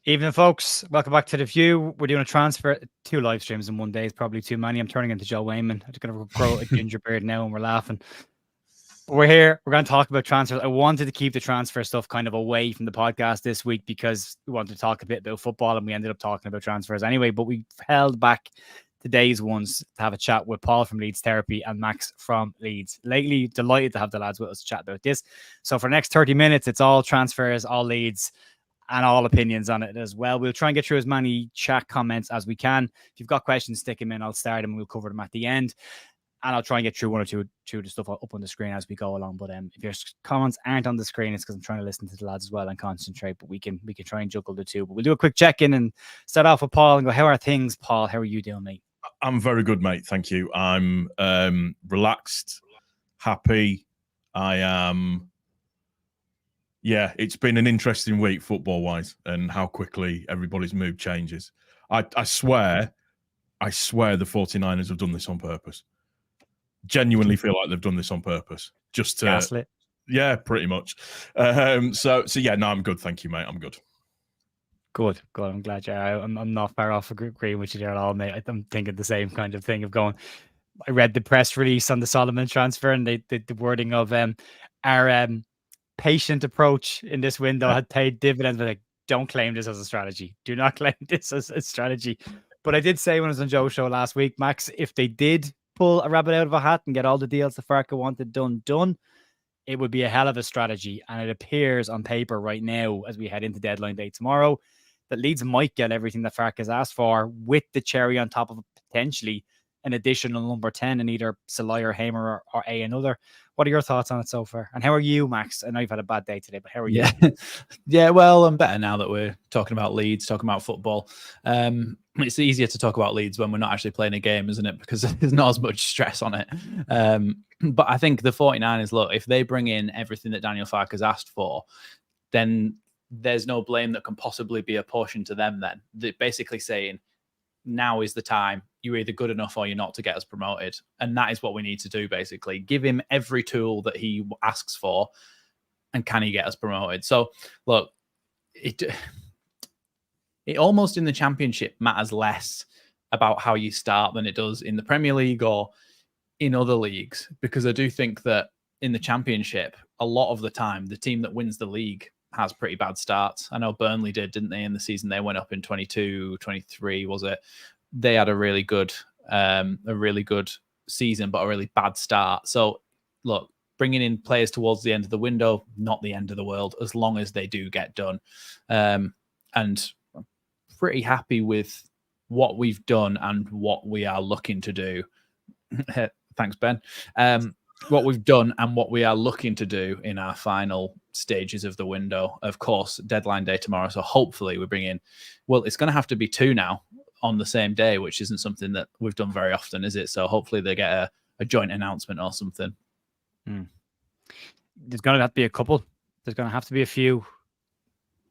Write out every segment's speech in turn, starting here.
Evening, folks. Welcome back to The View. We're doing a transfer. 2 live streams in one day is probably too many. I'm turning into Joe Wayman. I'm just going to grow a ginger beard now and we're laughing. But we're here. We're going to talk about transfers. I wanted to keep the transfer stuff kind of away from the podcast this week because we wanted to talk a bit about football and we ended up talking about transfers anyway. But we held back today's ones to have a chat with Paul from Leeds Therapy and Max from Leeds. Lately, delighted to have the lads with us to chat about this. So for the next 30 minutes, it's all transfers, all Leeds, and all opinions on it as well. We'll try and get through as many chat comments as we can. If you've got questions, stick them in. I'll start them and we'll cover them at the end. And I'll try and get through one or two of the stuff up on the screen as we go along. But if your comments aren't on the screen, it's because I'm trying to listen to the lads as well and concentrate. But we can try and juggle the two. But we'll do a quick check-in and start off with Paul and go, how are things, Paul? How are you doing, mate? I'm very good, mate. Thank you. I'm relaxed, happy. I am... Yeah, it's been an interesting week football-wise and how quickly everybody's mood changes. I swear the 49ers have done this on purpose. Genuinely feel like they've done this on purpose. Just to... Gaslit. Yeah, pretty much. So yeah, no, I'm good. Thank you, mate. I'm good. Good. I'm glad you're out. I'm not far off agreeing with you there at all, mate. I'm thinking the same kind of thing of going... I read the press release on the Solomon transfer and the wording of our... patient approach in this window had paid dividends, but like, don't claim this as a strategy. Do not claim this as a strategy. But I did say when I was on Joe's show last week, Max, if they did pull a rabbit out of a hat and get all the deals the Farka wanted done, it would be a hell of a strategy. And it appears on paper right now, as we head into deadline day tomorrow, that Leeds might get everything that Farka's asked for, with the cherry on top of potentially an additional number 10 in either Salai or Hamer or A another. What are your thoughts on it so far? And how are you, Max? I know you've had a bad day today, but how are you? Yeah, well, I'm better now that we're talking about Leeds, talking about football. It's easier to talk about Leeds when we're not actually playing a game, isn't it? Because there's not as much stress on it. But I think the 49ers, look, if they bring in everything that Daniel Farke's asked for, then there's no blame that can possibly be apportioned to them then. They're basically saying, now is the time. You're either good enough or you're not to get us promoted. And that is what we need to do, basically. Give him every tool that he asks for, and can he get us promoted? So, look, it almost in the Championship matters less about how you start than it does in the Premier League or in other leagues, because I do think that in the Championship, a lot of the time, the team that wins the league has pretty bad starts. I know Burnley did, didn't they, in the season they went up in 22-23, was it? They had a really good season, but a really bad start. So, look, bringing in players towards the end of the window, not the end of the world, as long as they do get done. And I'm pretty happy with what we've done and what we are looking to do. Thanks, Ben. What we've done and what we are looking to do in our final stages of the window. Of course, deadline day tomorrow. So hopefully we bring in, well, it's going to have to be 2 now on the same day, which isn't something that we've done very often, is it? So hopefully they get a joint announcement or something. There's going to have to be a couple. There's going to have to be a few,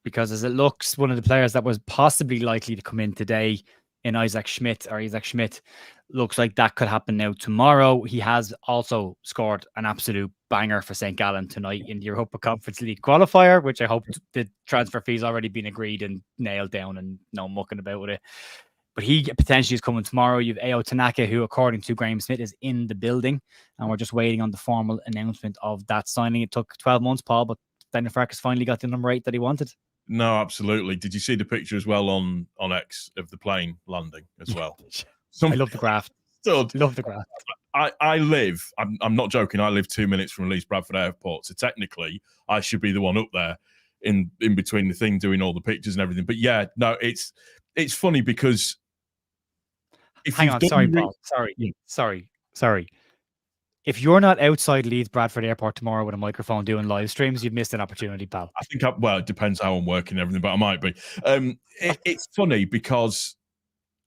because as it looks, one of the players that was possibly likely to come in today in Isaac Schmidt looks like that could happen now tomorrow. He has also scored an absolute banger for St. Gallan tonight in the Europa Conference League qualifier, which I hope the transfer fee's already been agreed and nailed down and no mucking about with it. But he potentially is coming tomorrow. You have Ao Tanaka, who, according to Graham Smith, is in the building. And we're just waiting on the formal announcement of that signing. It took 12 months, Paul, but Daniel Farkas finally got the number 8 that he wanted. No, absolutely. Did you see the picture as well on X of the plane landing as well? I love the graph. Love the graph. I live, I'm not joking, I live 2 minutes from Leeds Bradford Airport. So technically, I should be the one up there in between the thing doing all the pictures and everything. But yeah, no, it's funny because... Hang on, sorry, Paul. Sorry. If you're not outside Leeds Bradford Airport tomorrow with a microphone doing live streams, you've missed an opportunity, pal. I think, well, it depends how I'm working and everything, but I might be. It's funny because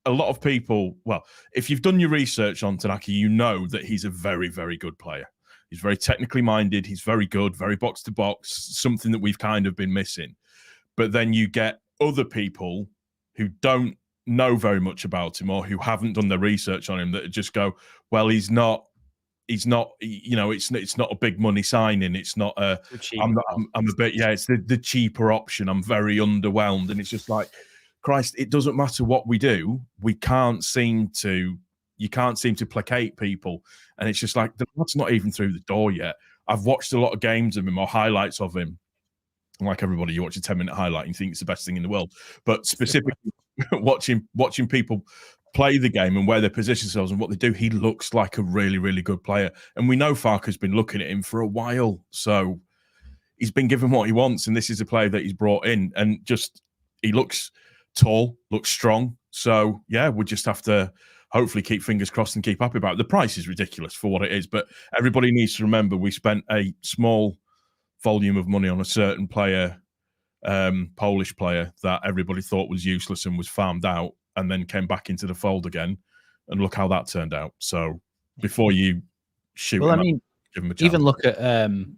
a lot of people, well, if you've done your research on Tanaka, you know that he's a very, very good player. He's very technically minded. He's very good, very box to box, something that we've kind of been missing. But then you get other people who don't know very much about him or who haven't done their research on him that just go, well, he's not he's not, you know, it's not a big money signing. It's not a, I'm a bit, yeah, it's the cheaper option. I'm very underwhelmed. And it's just like, Christ, it doesn't matter what we do. You can't seem to placate people. And it's just like, the lad's not even through the door yet. I've watched a lot of games of him or highlights of him. And like everybody, you watch a 10-minute highlight and you think it's the best thing in the world. But specifically watching people play the game and where they position themselves and what they do, he looks like a really, really good player. And we know Farke's been looking at him for a while. So he's been given what he wants. And this is a player that he's brought in. And just, he looks tall, looks strong. So, yeah, we'll just have to hopefully keep fingers crossed and keep happy about it. The price is ridiculous for what it is. But everybody needs to remember we spent a small volume of money on a certain player, Polish player, that everybody thought was useless and was farmed out, and then came back into the fold again, and look how that turned out. So before you shoot, well, him I mean, give him a chance. Even look at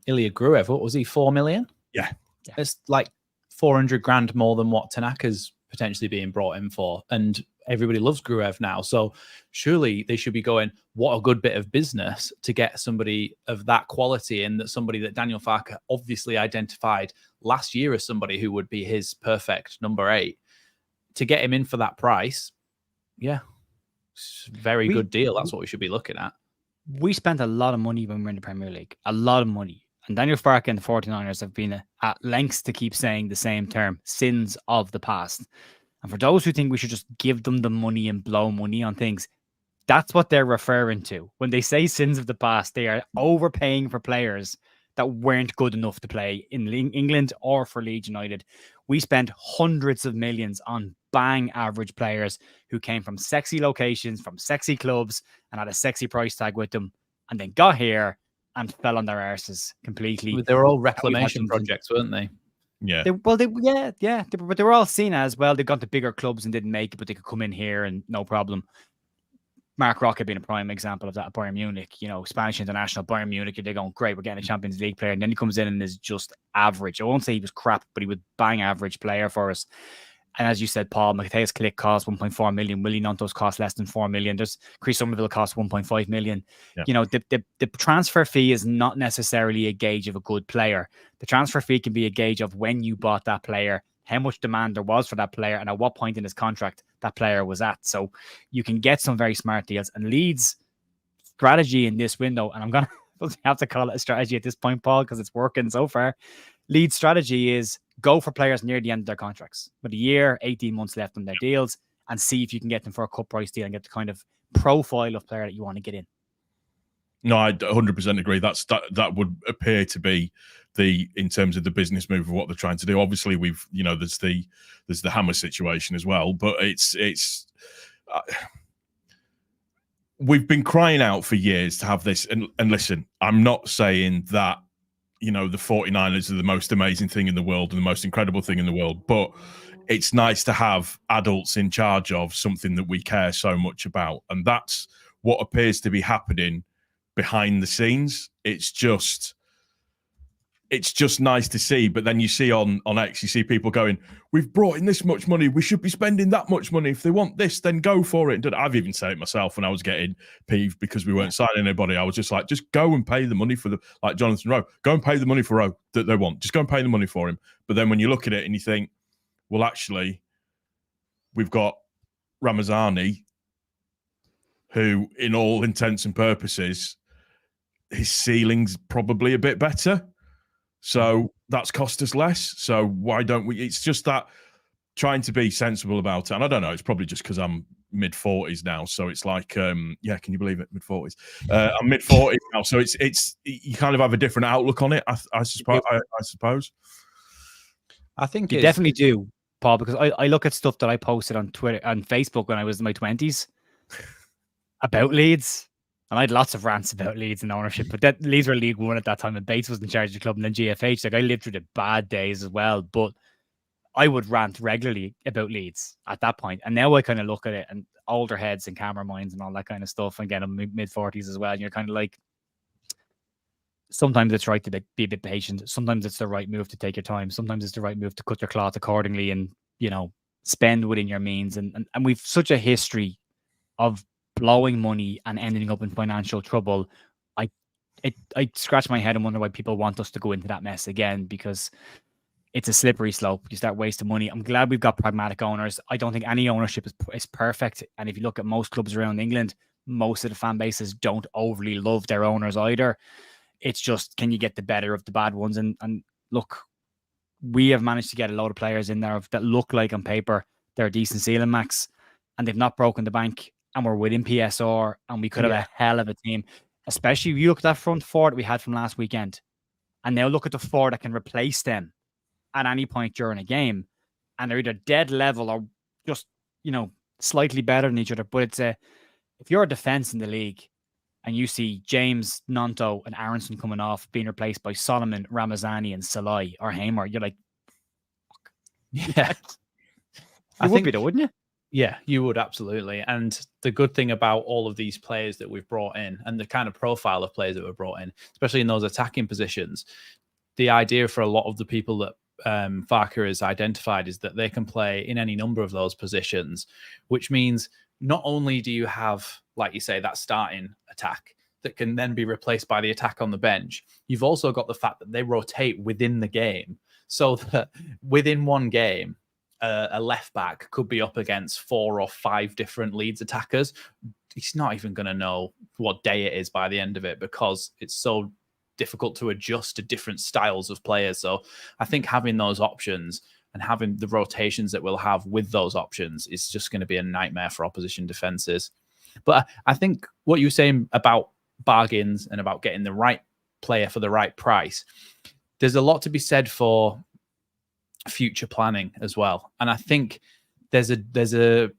Ilya Gruev. What was he? 4 million? Yeah, it's like 400 grand more than what Tanaka's potentially being brought in for, and everybody loves Gruev now. So surely they should be going, what a good bit of business to get somebody of that quality in, that somebody that Daniel Farke obviously identified last year as somebody who would be his perfect number 8. To get him in for that price, yeah, very good deal. That's what we should be looking at. We spent a lot of money when we were in the Premier League, a lot of money. And Daniel Farke and the 49ers have been at lengths to keep saying the same term, sins of the past. And for those who think we should just give them the money and blow money on things, that's what they're referring to. When they say sins of the past, they are overpaying for players that weren't good enough to play in England or for Leeds United. We spent hundreds of millions on bang average players who came from sexy locations, from sexy clubs, and had a sexy price tag with them, and then got here and fell on their arses completely. They were all reclamation projects, weren't they? Yeah. But they were all seen as, well, they got to bigger clubs and didn't make it, but they could come in here and no problem. Mark Roca being a prime example of that at Bayern Munich, you know, Spanish international, Bayern Munich, they're going, great, we're getting a Champions League player. And then he comes in and is just average. I won't say he was crap, but he was bang average player for us. And as you said, Paul, Matthias Klick cost 1.4 million. Willie Nontos cost less than 4 million. There's Chris Somerville cost 1.5 million. Yeah. You know, the transfer fee is not necessarily a gauge of a good player. The transfer fee can be a gauge of when you bought that player, how much demand there was for that player, and at what point in his contract that player was at. So you can get some very smart deals. And Leeds' strategy in this window, and I'm going to have to call it a strategy at this point, Paul, because it's working so far. Leeds' strategy is go for players near the end of their contracts, with a year, 18 months left on their deals, and see if you can get them for a cut price deal and get the kind of profile of player that you want to get in. No, I 100% agree. That would appear to be in terms of the business move of what they're trying to do. Obviously, there's the Hammer situation as well, but we've been crying out for years to have this. And listen, I'm not saying that, you know, the 49ers are the most amazing thing in the world and the most incredible thing in the world, but it's nice to have adults in charge of something that we care so much about. And that's what appears to be happening behind the scenes. It's just nice to see. But then you see on X, you see people going, we've brought in this much money, we should be spending that much money. If they want this, then go for it. And I've even said it myself when I was getting peeved because we weren't signing anybody. I was just like, just go and pay the money for like Jonathan Rowe, go and pay the money for Rowe that they want. Just go and pay the money for him. But then when you look at it and you think, well, actually, we've got Ramazani, who in all intents and purposes, his ceiling's probably a bit better. So that's cost us less. So why don't we? It's just that trying to be sensible about it. And I don't know, it's probably just because I'm mid-40s now. So it's like, yeah, can you believe it? Mid-40s. I'm mid-40s now. So it's you kind of have a different outlook on it, I suppose. I think you definitely do, Paul, because I look at stuff that I posted on Twitter and Facebook when I was in my 20s about Leeds. And I had lots of rants about Leeds and ownership, but that Leeds were League One at that time, and Bates was in charge of the club, and then GFH. Like, I lived through the bad days as well, but I would rant regularly about Leeds at that point. And now I kind of look at it, and older heads and camera minds and all that kind of stuff. And again, I'm mid-40s as well. And you're kind of like, sometimes it's right to be a bit patient. Sometimes it's the right move to take your time. Sometimes it's the right move to cut your cloth accordingly and, you know, spend within your means. And we've such a history of blowing money and ending up in financial trouble. I I scratch my head and wonder why people want us to go into that mess again, because it's a slippery slope. You start wasting money. I'm glad we've got pragmatic owners. I don't think any ownership is perfect. And if you look at most clubs around England, most of the fan bases don't overly love their owners either. It's just, can you get the better of the bad ones? And look, we have managed to get a lot of players in there that look like on paper they're a decent ceiling max, and they've not broken the bank, and we're within PSR, and we could have a hell of a team. Especially if you look at that front four that we had from last weekend, and now look at the four that can replace them at any point during a game, and they're either dead level or just, slightly better than each other. But it's if you're a defense in the league and you see James, Nonto, and Aronson coming off being replaced by Solomon, Ramazani, and Salai or Hamer, you're like, fuck. Yeah. You would be though, wouldn't you? Yeah, you would, absolutely. And the good thing about all of these players that we've brought in, and the kind of profile of players that we've brought in, especially in those attacking positions, the idea for a lot of the people that Farker has identified is that they can play in any number of those positions, which means not only do you have, like you say, that starting attack that can then be replaced by the attack on the bench, you've also got the fact that they rotate within the game, so that within one game, a left back could be up against 4 or 5 different Leeds attackers. He's not even going to know what day it is by the end of it, because it's so difficult to adjust to different styles of players. So I think having those options and having the rotations that we'll have with those options is just going to be a nightmare for opposition defenses. But I think what you were saying about bargains and about getting the right player for the right price, there's a lot to be said for future planning as well. And I think there's a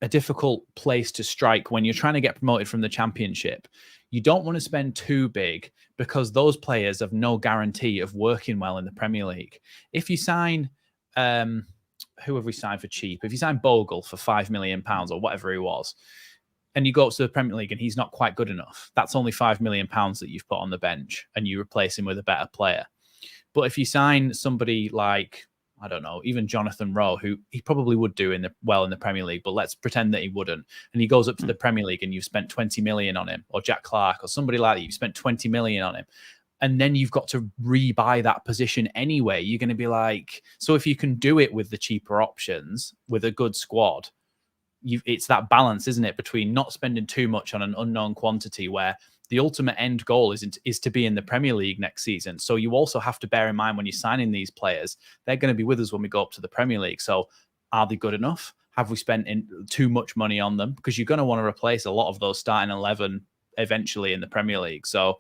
difficult place to strike when you're trying to get promoted from the Championship. You don't want to spend too big, because those players have no guarantee of working well in the Premier League. If you sign, who have we signed for cheap? If you sign Bogle for £5 million or whatever he was, and you go up to the Premier League and he's not quite good enough, that's only £5 million that you've put on the bench, and you replace him with a better player. But if you sign somebody like, I don't know, even Jonathan Rowe, who he probably would do in the Premier League, but let's pretend that he wouldn't, and he goes up to the Premier League and you've spent 20 million on him, or Jack Clark or somebody like that, you've spent 20 million on him, and then you've got to rebuy that position anyway. You're going to be like, so if you can do it with the cheaper options with a good squad, it's that balance, isn't it, between not spending too much on an unknown quantity, where the ultimate end goal is to be in the Premier League next season. So you also have to bear in mind when you're signing these players, they're going to be with us when we go up to the Premier League. So are they good enough? Have we spent too much money on them? Because you're going to want to replace a lot of those starting 11 eventually in the Premier League. So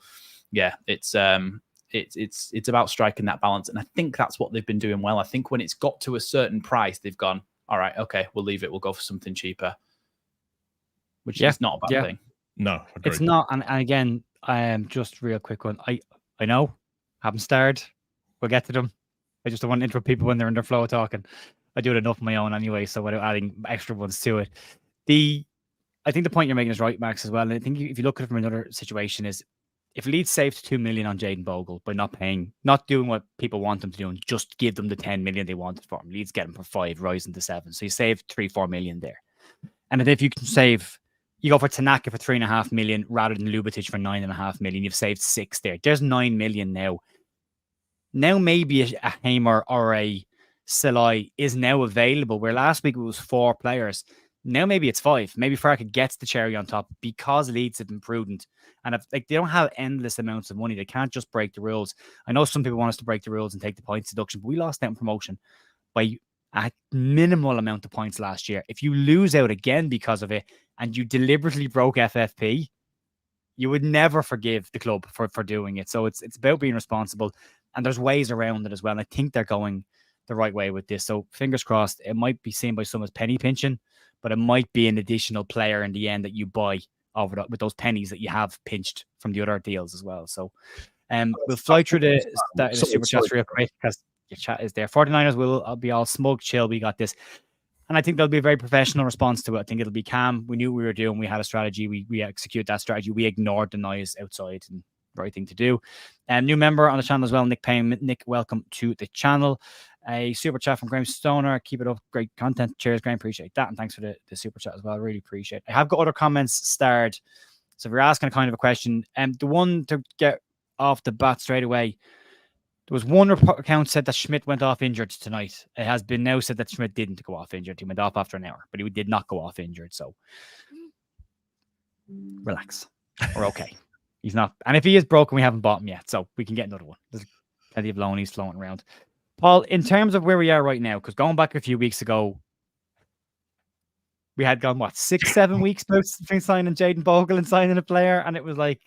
yeah, it's about striking that balance. And I think that's what they've been doing well. I think when it's got to a certain price, they've gone, all right, okay, we'll leave it. We'll go for something cheaper, which is not a bad thing. No, agreed. It's not. And again, just real quick one. I know, haven't started. We'll get to them. I just don't want to interrupt people when they're in their flow of talking. I do it enough on my own anyway, so without adding extra ones to it. I think the point you're making is right, Max, as well. And I think if you look at it from another situation, is if Leeds saved 2 million on Jayden Bogle by not doing what people want them to do, and just give them the 10 million they wanted for him, Leeds get him for 5, rising to 7. So you save 3-4 million there. And if you can save, you go for Tanaka for 3.5 million rather than Lubitich for 9.5 million, you've saved 6 there. There's 9 million now. Now maybe a Hamer or a Salai is now available, where last week it was 4 players. Now maybe it's 5. Maybe Farke gets the cherry on top because Leeds have been prudent. And they don't have endless amounts of money. They can't just break the rules. I know some people want us to break the rules and take the points deduction, but we lost out in promotion by a minimal amount of points last year. If you lose out again because of it, and you deliberately broke FFP, you would never forgive the club for doing it. So it's about being responsible, and there's ways around it as well. And I think they're going the right way with this. So fingers crossed. It might be seen by some as penny pinching, but it might be an additional player in the end that you buy over with those pennies that you have pinched from the other deals as well. So we'll fly through the super chats real quick, because your chat is there. 49ers I'll be all smug, chill. We got this. And I think there'll be a very professional response to it. I think it'll be calm. We knew what we were doing. We had a strategy. We execute that strategy. We ignored the noise outside, and right thing to do. New member on the channel as well, Nick Payne. Nick, welcome to the channel. A super chat from Graham Stoner. Keep it up. Great content. Cheers, Graham. Appreciate that. And thanks for the super chat as well. Really appreciate it. I have got other comments starred. So if you're asking a kind of a question, the one to get off the bat straight away, there was one account said that Schmidt went off injured tonight. It has been now said that Schmidt didn't go off injured. He went off after an hour, but he did not go off injured. So relax. We're okay. He's not. And if he is broken, we haven't bought him yet. So we can get another one. There's plenty of loanies floating around. Paul, in terms of where we are right now, because going back a few weeks ago, we had gone, 6-7 weeks between signing Jaden Bogle and signing a player. And it was like,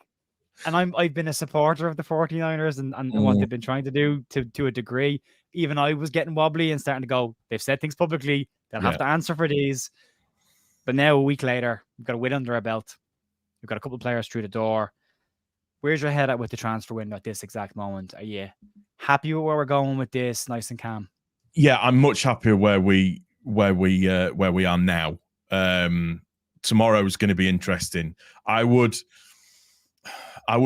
and I've been a supporter of the 49ers and what they've been trying to do to a degree. Even I was getting wobbly and starting to go, they've said things publicly, they'll have to answer for these. But now a week later, we've got a win under our belt. We've got a couple of players through the door. Where's your head at with the transfer window at this exact moment? Are you happy with where we're going with this, nice and calm? Yeah, I'm much happier where we are now. Tomorrow is going to be interesting. I would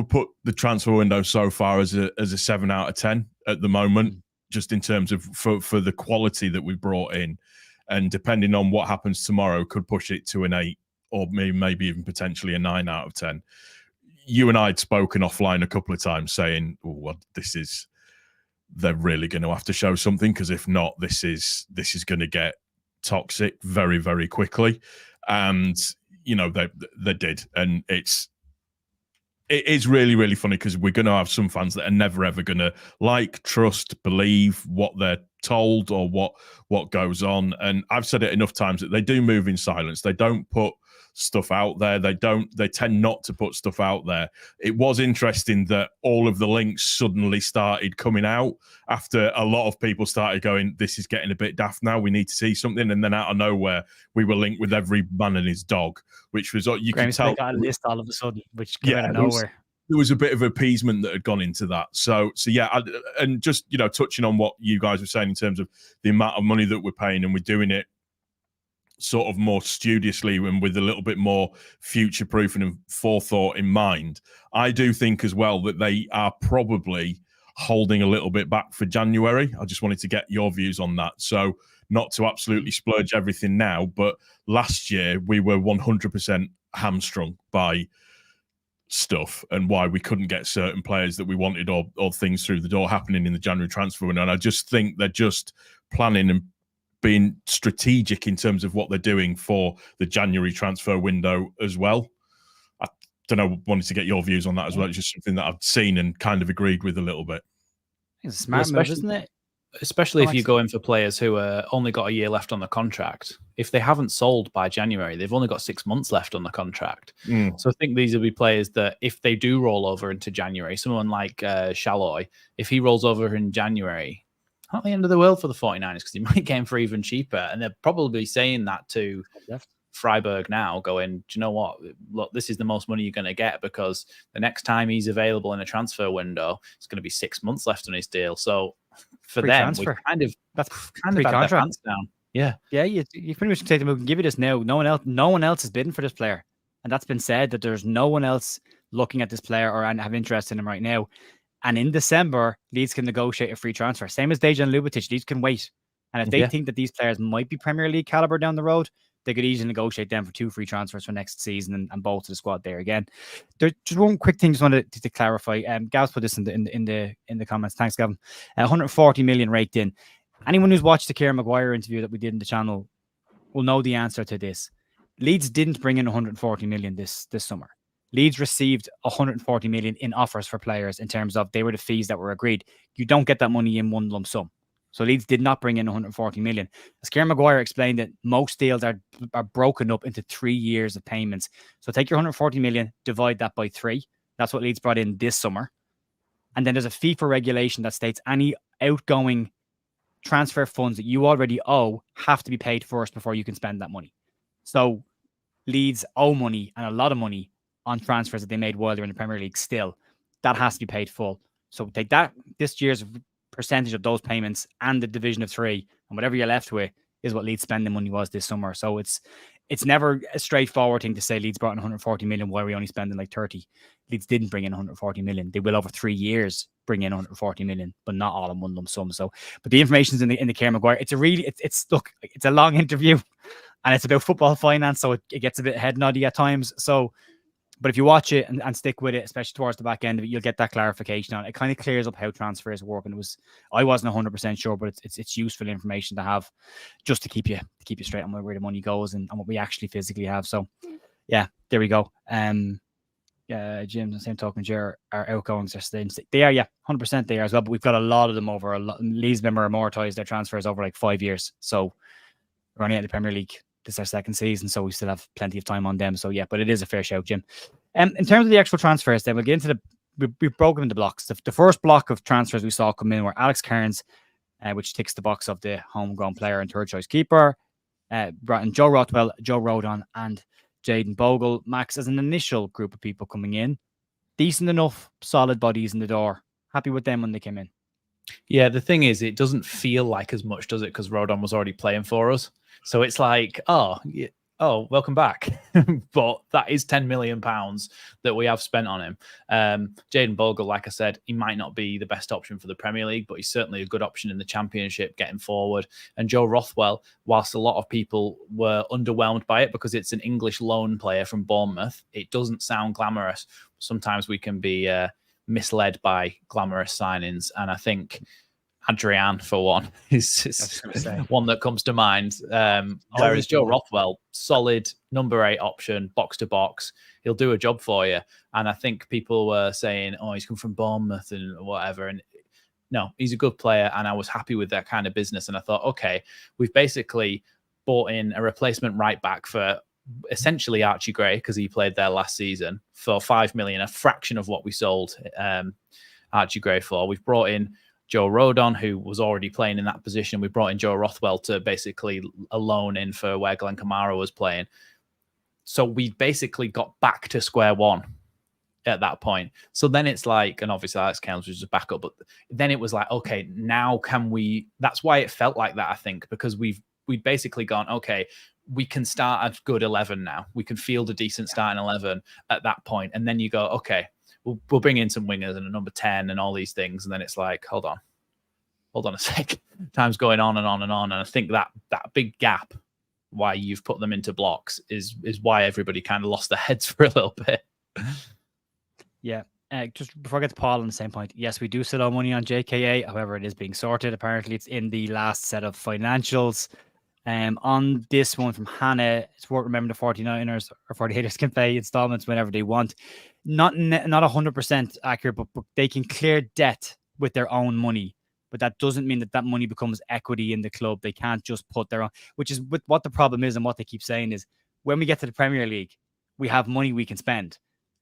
put the transfer window so far as a 7 out of 10 at the moment, just in terms of for the quality that we brought in, and depending on what happens tomorrow, could push it to an 8 or maybe even potentially a 9 out of 10. You and I had spoken offline a couple of times saying, they're really going to have to show something, because if not, this is going to get toxic very, very quickly. And they did, and it is really, really funny, because we're going to have some fans that are never ever going to trust, believe what they're told or what goes on. And I've said it enough times that they do move in silence. They don't put stuff out there. They tend not to put stuff out there. It was interesting that all of the links suddenly started coming out after a lot of people started going, this is getting a bit daft now, we need to see something. And then out of nowhere, we were linked with every man and his dog, which was, you can tell, got a list all of a sudden, which came out of nowhere. There was a bit of appeasement that had gone into that. So yeah, and just, touching on what you guys were saying in terms of the amount of money that we're paying, and we're doing it sort of more studiously and with a little bit more future-proofing and forethought in mind. I do think as well that they are probably holding a little bit back for January. I just wanted to get your views on that. So not to absolutely splurge everything now, but last year we were 100% hamstrung by stuff and why we couldn't get certain players that we wanted or things through the door happening in the January transfer window. And I just think they're just planning and being strategic in terms of what they're doing for the January transfer window as well. I don't know, wanted to get your views on that as well. It's just something that I've seen and kind of agreed with a little bit. It's a smart move, isn't it? Especially if you go in for players who only got a year left on the contract. If they haven't sold by January, they've only got 6 months left on the contract. So I think these will be players that if they do roll over into January, someone like Shalloy, if he rolls over in January, not the end of the world for the 49ers, because he might get him for even cheaper. And they're probably saying that to Freiburg now, going, do you know what? Look, this is the most money you're going to get, because the next time he's available in a transfer window, it's going to be 6 months left on his deal. So for them, we kind of had their pants down. Yeah. Yeah, you pretty much can take the move and give you this now. No one else is bidding for this player. And that's been said, that there's no one else looking at this player or have interest in him right now. And in December, Leeds can negotiate a free transfer. Same as Dejan Ljubic, Leeds can wait. And if they think that these players might be Premier League caliber down the road, they could easily negotiate them for 2 free transfers for next season and bolster the squad there again. There's just one quick thing just wanted to clarify. Gav's put this in the comments. Thanks, Gavin. 140 million raked in. Anyone who's watched the Kieran Maguire interview that we did in the channel will know the answer to this. Leeds didn't bring in 140 million this summer. Leeds received 140 million in offers for players, in terms of they were the fees that were agreed. You don't get that money in one lump sum. So Leeds did not bring in 140 million. As Kieran Maguire explained, that most deals are broken up into 3 years of payments. So take your 140 million, divide that by 3. That's what Leeds brought in this summer. And then there's a FIFA regulation that states any outgoing transfer funds that you already owe have to be paid first before you can spend that money. So Leeds owe money, and a lot of money, on transfers that they made while they're in the Premier League still. That has to be paid full. So take that, this year's percentage of those payments and the division of 3, and whatever you're left with is what Leeds spending money was this summer. So it's never a straightforward thing to say Leeds brought in 140 million while we only spending like 30. Leeds didn't bring in 140 million. They will over 3 years bring in 140 million, but not all in one lump sum. So, but the information's in the Kieran Maguire. It's a long interview, and it's about football finance, so it gets a bit head noddy at times. So But if you watch it and stick with it, especially towards the back end of it, you'll get that clarification on it. It kind of clears up how transfers work. And I wasn't 100% sure, but it's useful information to have just to keep you straight on where the money goes and what we actually physically have. So yeah, there we go. Jim, the same token, our outgoings are staying. They are, 100% they are as well. But we've got a lot of them over. Leeds of them are amortized their transfers over like 5 years. So we're only at the Premier League. This is our second season, so we still have plenty of time on them. So yeah, but it is a fair shout, Jim. In terms of the actual transfers, then we'll get into we broke them into blocks. The first block of transfers we saw come in were Alex Cairns, which ticks the box of the homegrown player and third choice keeper. Brought in Joe Rothwell, Joe Rodon, and Jayden Bogle. Max, as an initial group of people coming in, decent enough, solid bodies in the door. Happy with them when they came in. Yeah, the thing is, it doesn't feel like as much, does it? Because Rodon was already playing for us. So it's like, oh, welcome back. But that is £10 million that we have spent on him. Jayden Bogle, like I said, he might not be the best option for the Premier League, but he's certainly a good option in the Championship getting forward. And Joe Rothwell, whilst a lot of people were underwhelmed by it because it's an English loan player from Bournemouth, it doesn't sound glamorous. Sometimes we can be misled by glamorous signings. And I think Adrian, for one, is one that comes to mind. Whereas Joe Rothwell, solid number 8 option, box to box. He'll do a job for you. And I think people were saying, oh, he's come from Bournemouth and whatever. And no, he's a good player. And I was happy with that kind of business. And I thought, okay, we've basically bought in a replacement right back for essentially Archie Gray, because he played there last season, for $5 million, a fraction of what we sold Archie Gray for. We've brought in Joe Rodon, who was already playing in that position. We brought in Joe Rothwell to basically a loan in for where Glenn Kamara was playing. So we basically got back to square one at that point. So then it's like, and obviously Alex Cairns was just back up, but then it was like, okay, now can we? That's why it felt like that, I think, because we'd basically gone, okay, we can start a good 11 now. We can field a decent starting 11 at that point. And then you go, okay, we'll bring in some wingers and a number 10 and all these things. And then it's like, hold on a sec. Time's going on and on and on. And I think that big gap, why you've put them into blocks, is why everybody kind of lost their heads for a little bit. Yeah. Just before I get to Paul on the same point, yes, we do still owe money on JKA. However, it is being sorted. Apparently, it's in the last set of financials. On this one from Hannah, it's worth remembering the 49ers or 48ers can pay installments whenever they want. Not 100% accurate, but they can clear debt with their own money. But that doesn't mean that money becomes equity in the club. They can't just put their own, which is what the problem is, and what they keep saying is, when we get to the Premier League, we have money we can spend.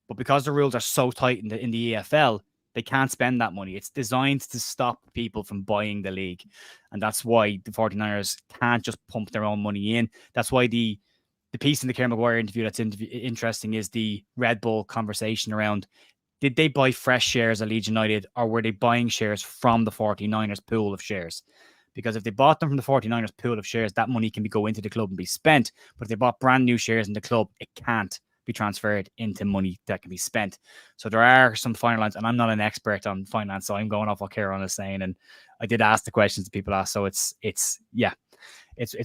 But because the rules are so tight in the EFL, they can't spend that money. It's designed to stop people from buying the league. And that's why the 49ers can't just pump their own money in. That's why the piece in the Kerr Maguire interview that's interesting is the Red Bull conversation around, did they buy fresh shares of Leeds United, or were they buying shares from the 49ers pool of shares? Because if they bought them from the 49ers pool of shares, that money can go into the club and be spent. But if they bought brand new shares in the club, it can't be transferred into money that can be spent. So there are some finer lines, and I'm not an expert on finance, so I'm going off what Kieran is saying. And I did ask the questions that people ask, so it's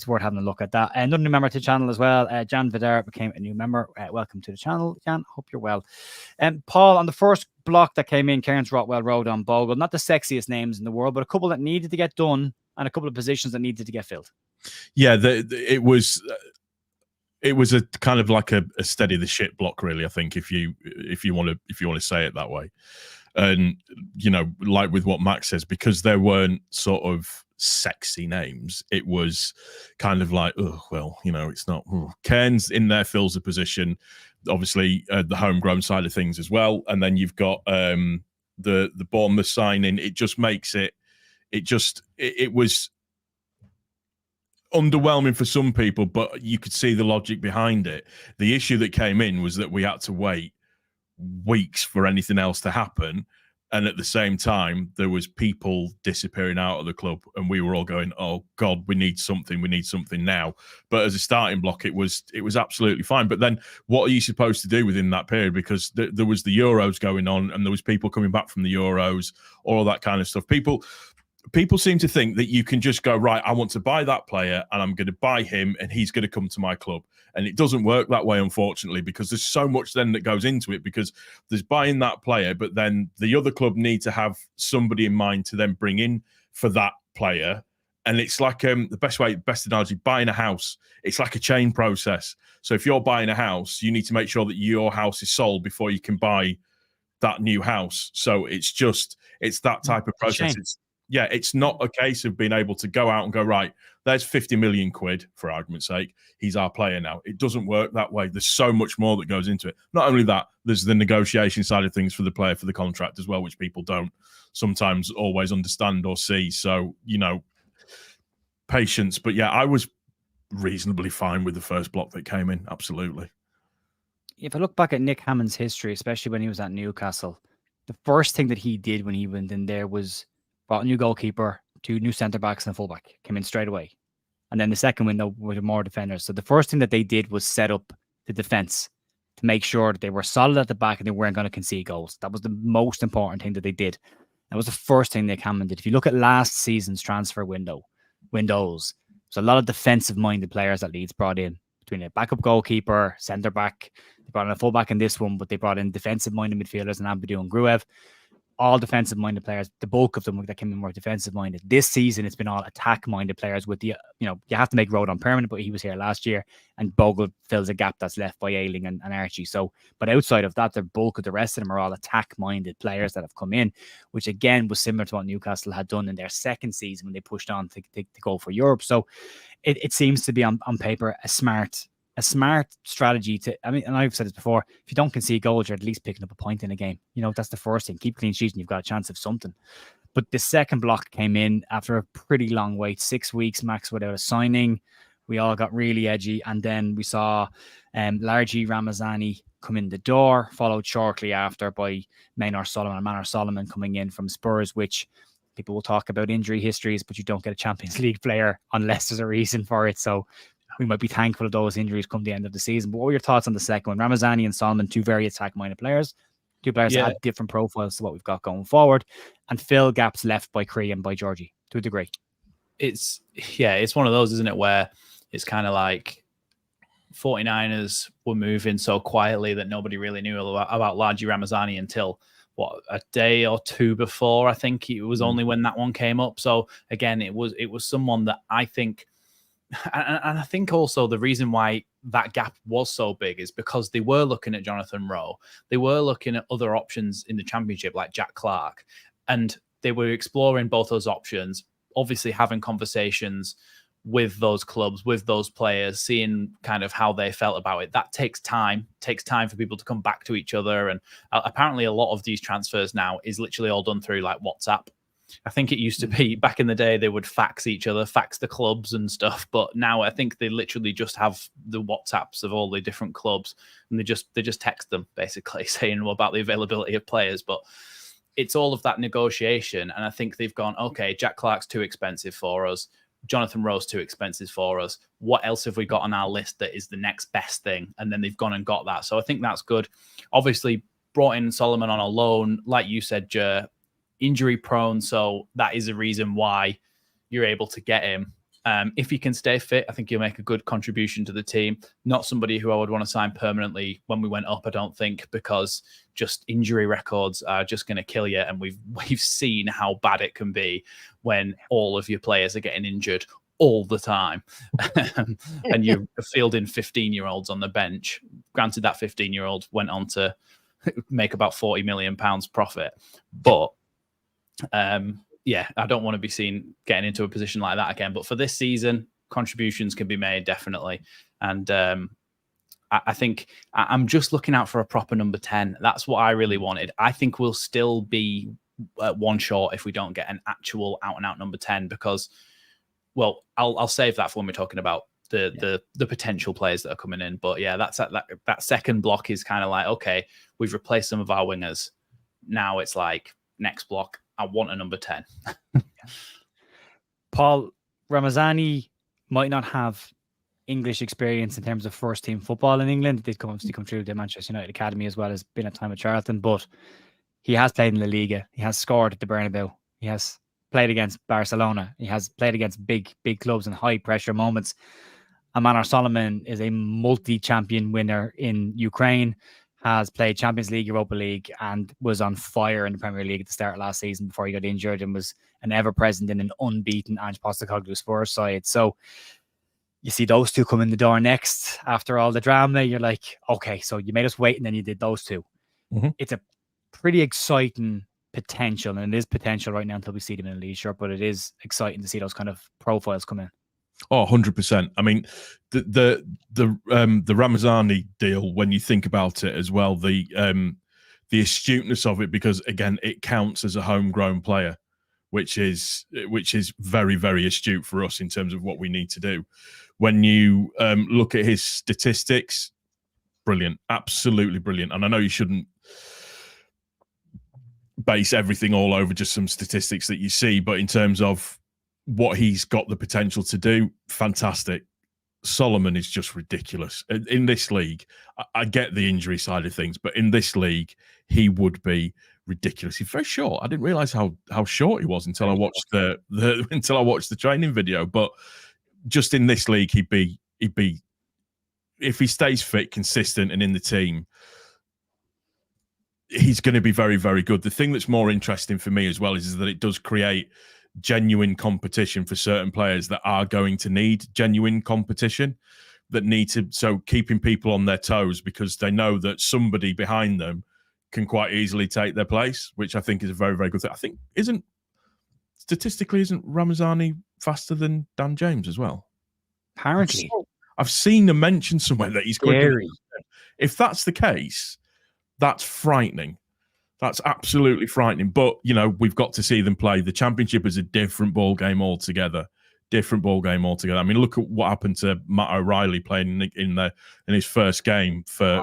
worth having a look at that. Another new member to the channel as well, Jan Vidar became a new member. Welcome to the channel, Jan. Hope you're well. Paul, on the first block that came in, Cairns, Rothwell, Rodon, Bogle, not the sexiest names in the world, but a couple that needed to get done and a couple of positions that needed to get filled. Yeah, it was a kind of like a steady the shit block, really. I think if you want to say it that way, and like with what Max says, because there weren't sort of sexy names, it was kind of like, oh well, it's not. Cairns in there fills a position, obviously the homegrown side of things as well, and then you've got the Bournemouth signing. It just makes it. It was underwhelming for some people, but you could see the logic behind it. The issue that came in was that we had to wait weeks for anything else to happen, and at the same time there was people disappearing out of the club, and we were all going, oh god, we need something now. But as a starting block, it was absolutely fine. But then what are you supposed to do within that period? Because there was the Euros going on, and there was people coming back from the Euros, all that kind of stuff. People people seem to think that you can just go, right, I want to buy that player and I'm going to buy him and he's going to come to my club. And it doesn't work that way, unfortunately, because there's so much then that goes into it, because there's buying that player, but then the other club need to have somebody in mind to then bring in for that player. And it's like the best analogy, buying a house. It's like a chain process. So if you're buying a house, you need to make sure that your house is sold before you can buy that new house. So it's that type of process. It's not a case of being able to go out and go, right, there's 50 million quid, for argument's sake, he's our player now. It doesn't work that way. There's so much more that goes into it. Not only that, there's the negotiation side of things for the player, for the contract as well, which people don't sometimes always understand or see. So, patience. But yeah, I was reasonably fine with the first block that came in. Absolutely. If I look back at Nick Hammond's history, especially when he was at Newcastle, the first thing that he did when he went in there was brought a new goalkeeper, 2 new centre backs and a fullback, came in straight away. And then the second window with more defenders. So the first thing that they did was set up the defense to make sure that they were solid at the back and they weren't going to concede goals. That was the most important thing that they did. That was the first thing Nick Hammond did. If you look at last season's transfer windows, there's a lot of defensive-minded players that Leeds brought in, between a backup goalkeeper, centre back. They brought in a fullback in this one, but they brought in defensive-minded midfielders and Amadou and Gruev. All defensive-minded players. The bulk of them that came in were defensive-minded. This season, it's been all attack-minded players with you have to make Rodon permanent, but he was here last year, and Bogle fills a gap that's left by Ayling and Archie. So, but outside of that, the bulk of the rest of them are all attack-minded players that have come in, which again was similar to what Newcastle had done in their second season when they pushed on to go for Europe. So it seems to be on paper a smart strategy and I've said this before, if you don't concede goals, you're at least picking up a point in a game. That's the first thing. Keep clean sheets and you've got a chance of something. But the second block came in after a pretty long wait, 6 weeks max without a signing. We all got really edgy. And then we saw Largi Ramazani come in the door, followed shortly after by Manor Solomon coming in from Spurs, which people will talk about injury histories, but you don't get a Champions League player unless there's a reason for it. So we might be thankful of those injuries come the end of the season. But what were your thoughts on the second one? Ramazani and Solomon, 2 very attack-minded players. 2 players that had different profiles to what we've got going forward. And fill gaps left by Cree and by Georgie, to a degree. It's one of those, isn't it, where it's kind of like 49ers were moving so quietly that nobody really knew about Largi Ramazani until, a day or 2 before. I think it was only when that one came up. So, again, it was someone that I think... And I think also the reason why that gap was so big is because they were looking at Jonathan Rowe. They were looking at other options in the Championship like Jack Clark. And they were exploring both those options, obviously having conversations with those clubs, with those players, seeing kind of how they felt about it. That takes time. It takes time for people to come back to each other. And apparently a lot of these transfers now is literally all done through like WhatsApp. I think it used to be back in the day they would fax each other, fax the clubs and stuff. But now I think they literally just have the WhatsApps of all the different clubs and they just text them basically saying about the availability of players. But it's all of that negotiation. And I think they've gone, okay, Jack Clark's too expensive for us. Jonathan Rowe's too expensive for us. What else have we got on our list that is the next best thing? And then they've gone and got that. So I think that's good. Obviously brought in Solomon on a loan, like you said, Jer, injury prone, so that is a reason why you're able to get him. If he can stay fit, I think he'll make a good contribution to the team. Not somebody who I would want to sign permanently when we went up, I don't think, because just injury records are just going to kill you. And we've seen how bad it can be when all of your players are getting injured all the time. And you're fielding 15-year-olds on the bench. Granted, that 15-year-old went on to make about £40 million profit. But I don't want to be seen getting into a position like that again. But for this season, contributions can be made, definitely. And I think I'm just looking out for a proper number 10. That's what I really wanted. I think we'll still be one short if we don't get an actual out-and-out number 10 because, well, I'll save that for when we're talking about the potential players that are coming in. But yeah, that second block is kind of like, okay, we've replaced some of our wingers. Now it's like, next block, I want a number 10. Paul, Ramazani might not have English experience in terms of first team football in England. They've come through the Manchester United Academy as well as been a time at Charlton, but he has played in La Liga. He has scored at the Bernabeu. He has played against Barcelona. He has played against big clubs and high pressure moments. Manor Solomon is a multi-champion winner in Ukraine, has played Champions League, Europa League, and was on fire in the Premier League at the start of last season before he got injured, and was an ever-present in an unbeaten Ange Postecoglou Spurs side. So you see those two come in the door next after all the drama. You're like, okay, so you made us wait and then you did those two. Mm-hmm. It's a pretty exciting potential, and it is potential right now until we see them in a Leeds shirt, but it is exciting to see those kind of profiles come in. Oh, 100%. I mean, the Ramazani deal, when you think about it as well, the astuteness of it, because again, it counts as a homegrown player, which is very, very astute for us in terms of what we need to do. When you look at his statistics, brilliant, absolutely brilliant. And I know you shouldn't base everything all over just some statistics that you see, but in terms of what he's got the potential to do, fantastic. Solomon is just ridiculous. In this league, I get the injury side of things, but in this league, he would be ridiculous. He's very short. I didn't realize how short he was until I watched until I watched the training video. But just in this league, he'd be if he stays fit, consistent, and in the team, he's going to be very, very good. The thing that's more interesting for me as well is that it does create genuine competition for certain players that are going to need genuine competition, that need to, so keeping people on their toes, because they know that somebody behind them can quite easily take their place, which I think is a very, very good thing. I think statistically isn't Ramazani faster than Dan James as well? Apparently. I've seen a mention somewhere that he's quicker. If that's the case, that's frightening. That's absolutely frightening. But, you know, we've got to see them play. The Championship is a different ball game altogether. I mean, look at what happened to Matt O'Reilly playing in his first game for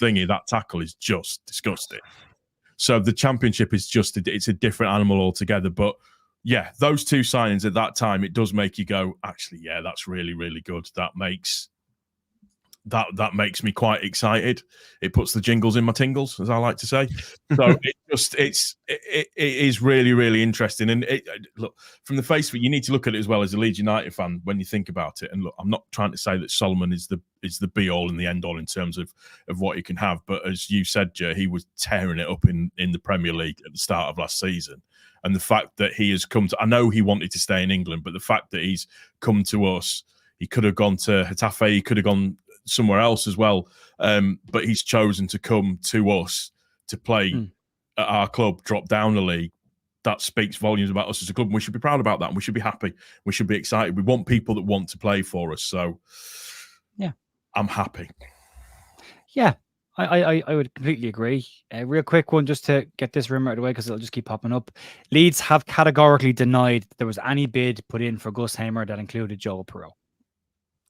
thingy. That tackle is just disgusting. So the Championship is it's a different animal altogether. But yeah, those two signings at that time, it does make you go, actually, yeah, that's really, really good. That makes me quite excited. It puts the jingles in my tingles, as I like to say. So it is really, really interesting. And look, from the face of it, you need to look at it as well as a Leeds United fan when you think about it. And look, I'm not trying to say that Solomon is the be all and the end all in terms of what he can have. But as you said, Joe, he was tearing it up in the Premier League at the start of last season. And the fact that he has come to, I know he wanted to stay in England, but the fact that he's come to us, he could have gone to Getafe, he could have gone somewhere else as well, but he's chosen to come to us to play at our club, drop down the league. That speaks volumes about us as a club, and we should be proud about that, and we should be happy, we should be excited. We want people that want to play for us, so yeah, I'm happy. Yeah, I would completely agree. A real quick one just to get this rumor out of the way, because it'll just keep popping up. Leeds have categorically denied there was any bid put in for Gus Hamer that included Joel Perot.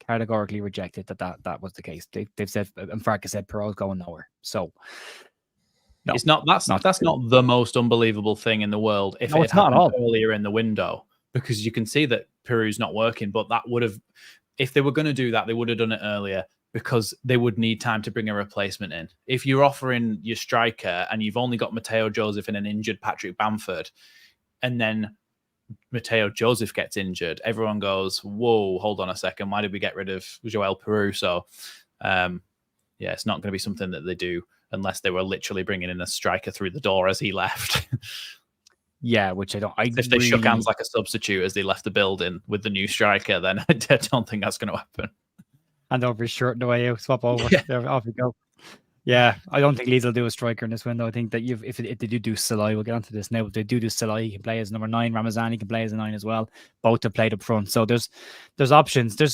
Categorically rejected that was the case. They've said, and Farkas said, Perot's going nowhere. So no, it's not. That's not the most unbelievable thing in the world. If it happened earlier in the window, because you can see that Peru's not working. But that would have, if they were going to do that, they would have done it earlier, because they would need time to bring a replacement in. If you're offering your striker and you've only got Mateo Joseph and an injured Patrick Bamford, and then Mateo Joseph gets injured, everyone goes, whoa, hold on a second, why did we get rid of Joel Peru? So it's not going to be something that they do unless they were literally bringing in a striker through the door as he left. Yeah, which if they shook hands like a substitute as they left the building with the new striker, then I don't think that's going to happen. Hand over his shirt and away, swap over. There, off you go. Yeah, I don't think Leeds will do a striker in this window. I think that if they do Salai, we'll get onto this now. If they do Salai, he can play as number 9. Ramazani can play as a 9 as well. Both have played up front. So there's options. There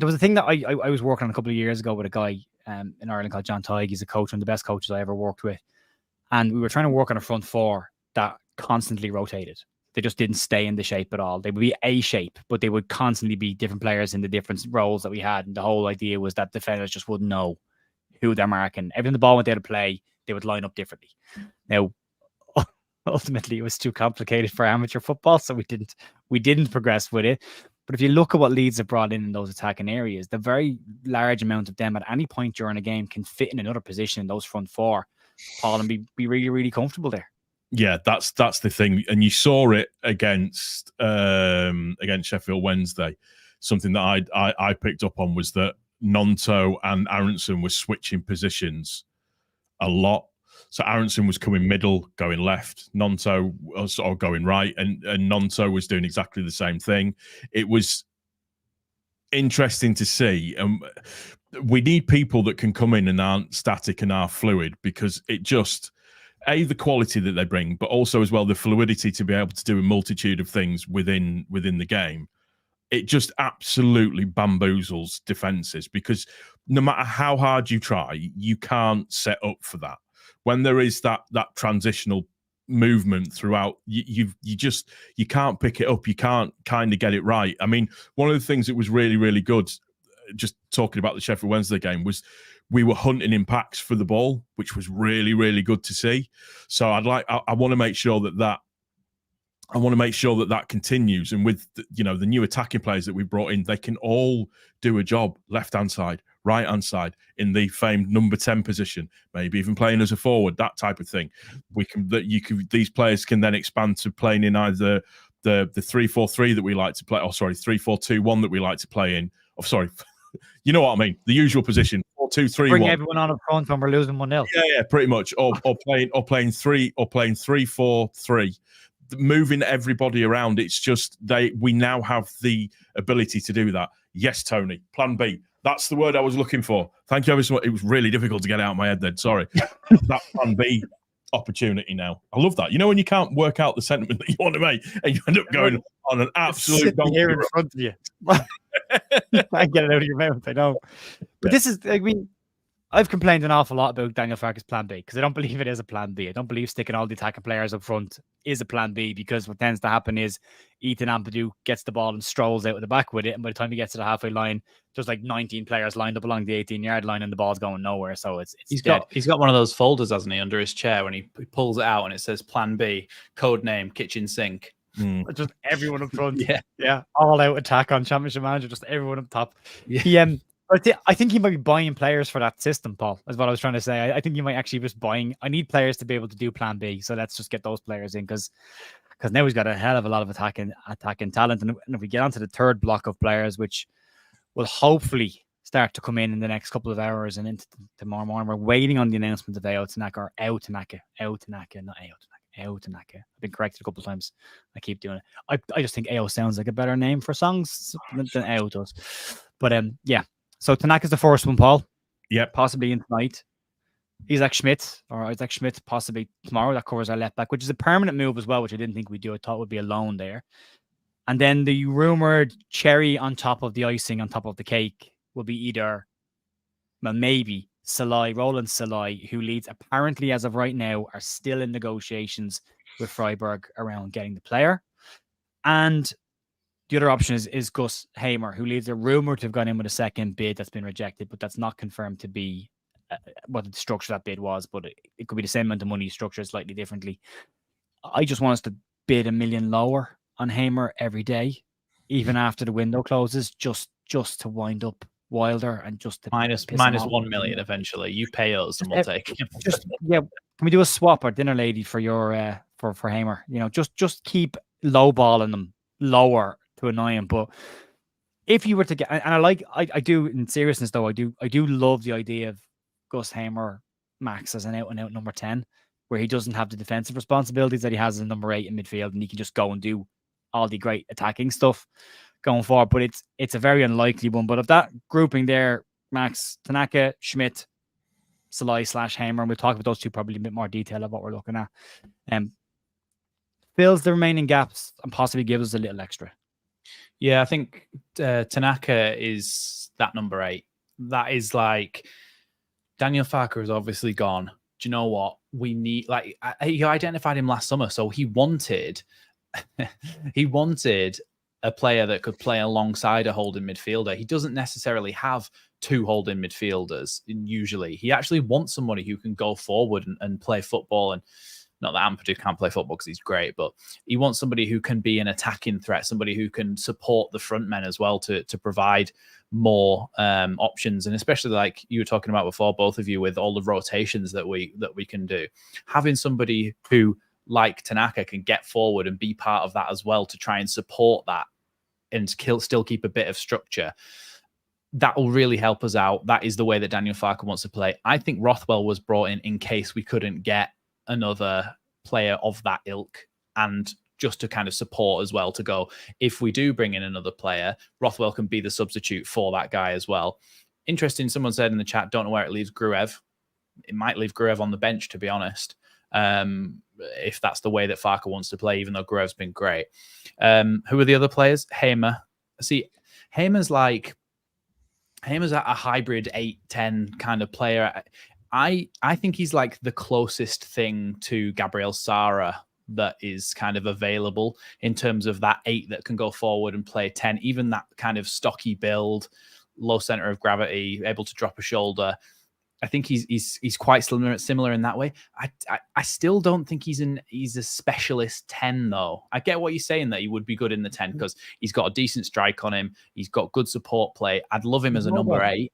was a thing that I was working on a couple of years ago with a guy in Ireland called John Tighe. He's a coach, one of the best coaches I ever worked with. And we were trying to work on a front four that constantly rotated. They just didn't stay in the shape at all. They would be a shape, but they would constantly be different players in the different roles that we had. And the whole idea was that defenders just wouldn't know who they're marking. Every time the ball went there to play, they would line up differently. Now, ultimately, it was too complicated for amateur football, so we didn't progress with it. But if you look at what Leeds have brought in those attacking areas, the very large amount of them at any point during a game can fit in another position in those front four, Paul, and be really, really comfortable there. Yeah, that's the thing, and you saw it against Sheffield Wednesday. Something that I picked up on was that Nonto and Aronson were switching positions a lot. So Aronson was coming middle, going left. Nonto was sort of going right, and Nonto was doing exactly the same thing. It was interesting to see. We need people that can come in and aren't static and are fluid, because it just the quality that they bring, but also as well the fluidity to be able to do a multitude of things within the game. It just absolutely bamboozles defenses, because no matter how hard you try, you can't set up for that. When there is that transitional movement throughout, you can't pick it up. You can't kind of get it right. I mean, one of the things that was really, really good, just talking about the Sheffield Wednesday game, was we were hunting in packs for the ball, which was really, really good to see. So I want to make sure that continues. And with the new attacking players that we brought in, they can all do a job, left-hand side, right-hand side, in the famed number 10 position, maybe even playing as a forward, that type of thing. These players can then expand to playing in either the 3-4-3 that we like to play, 3-4-2-1 that we like to play in. You know what I mean? The usual position, 4-2-3-1. Bring everyone on up front when we're losing 1-0. Yeah, pretty much. Or playing 3-4-3, moving everybody around. It's just we now have the ability to do that. Yes, Tony. Plan B. That's the word I was looking for. Thank you ever so much. It was really difficult to get out of my head then. Sorry. That Plan B opportunity now. I love that. You know when you can't work out the sentiment that you want to make and you end up going on an absolute here in front of you. You can't get it out of your mouth, I know. But this is, I've complained an awful lot about Daniel Farke's plan B, because I don't believe it is a plan B. I don't believe sticking all the attacking players up front is a plan B, because what tends to happen is Ethan Ampadu gets the ball and strolls out of the back with it, and by the time he gets to the halfway line, there's like 19 players lined up along the 18-yard line and the ball's going nowhere. So he's got one of those folders, hasn't he, under his chair, when he pulls it out and it says plan B, code name, kitchen sink. Just everyone up front. Yeah. All out attack on Championship Manager, just everyone up top. Yeah. I think he might be buying players for that system, Paul, is what I was trying to say. I think you might actually just buying. I need players to be able to do plan B. So let's just get those players in, because now he's got a hell of a lot of attacking talent. And if we get onto the third block of players, which will hopefully start to come in the next couple of hours and into tomorrow morning, we're waiting on the announcement of Ao Tanaka, or Ao Tanaka, not Ao Tanaka. Ao Tanaka. I've been corrected a couple of times. I keep doing it. I just think Ao sounds like a better name for songs than Ao does. But yeah. So Tanaka's the first one, Paul. Yep. Possibly in tonight. Isaac Schmidt possibly tomorrow. That covers our left back, which is a permanent move as well, which I didn't think we'd do. I thought would be a loan there. And then the rumored cherry on top of the icing, on top of the cake, will be either, maybe Roland Salai, who Leeds apparently as of right now are still in negotiations with Freiburg around getting the player. And the other option is Gus Hamer, who Leeds are rumored to have gone in with a second bid that's been rejected, but that's not confirmed to be what the structure of that bid was. But it could be the same amount of money, structured slightly differently. I just want us to bid $1 million lower on Hamer every day, even after the window closes, just to wind up Wilder and just to minus 1 million eventually. You pay us and we'll take him. Can we do a swap or dinner lady for your for Hamer? Just keep lowballing them lower to annoy him. But if you were to get, and I do, in seriousness though, I do love the idea of Gus Hamer Max as an out and out number 10, where he doesn't have the defensive responsibilities that he has as a number 8 in midfield, and he can just go and do all the great attacking stuff going forward. But it's a very unlikely one. But of that grouping there, Max, Tanaka, Schmidt, Salai / Hamer, and we'll talk about those two probably in a bit more detail of what we're looking at. Fills the remaining gaps and possibly gives us a little extra. Yeah, I think Tanaka is that number 8. That is like, Daniel Farke is obviously gone. Do you know what? We need, like, he identified him last summer, so he wanted a player that could play alongside a holding midfielder. He doesn't necessarily have 2 holding midfielders usually. He actually wants somebody who can go forward and play football. And not that Ampadu can't play football because he's great, but he wants somebody who can be an attacking threat, somebody who can support the front men as well to provide more options. And especially like you were talking about before, both of you, with all the rotations that we can do. Having somebody who like Tanaka can get forward and be part of that as well to try and support that and still keep a bit of structure, that will really help us out. That is the way that Daniel Farke wants to play. I think Rothwell was brought in case we couldn't get another player of that ilk, and just to kind of support as well, to go, if we do bring in another player, Rothwell can be the substitute for that guy as well. Interesting, someone said in the chat, don't know where it leaves Gruev. It might leave Gruev on the bench, to be honest, if that's the way that Farke wants to play, even though Gruev's been great. Who are the other players? Hamer. See, Hamer's a hybrid 8-10 kind of player. I think he's like the closest thing to Gabriel Sara that is kind of available in terms of that 8 that can go forward and play 10, even that kind of stocky build, low center of gravity, able to drop a shoulder. I think he's quite similar in that way. I still don't think he's a specialist 10 though. I get what you're saying that he would be good in the 10 because he's got a decent strike on him. He's got good support play. I'd love him as a number 8,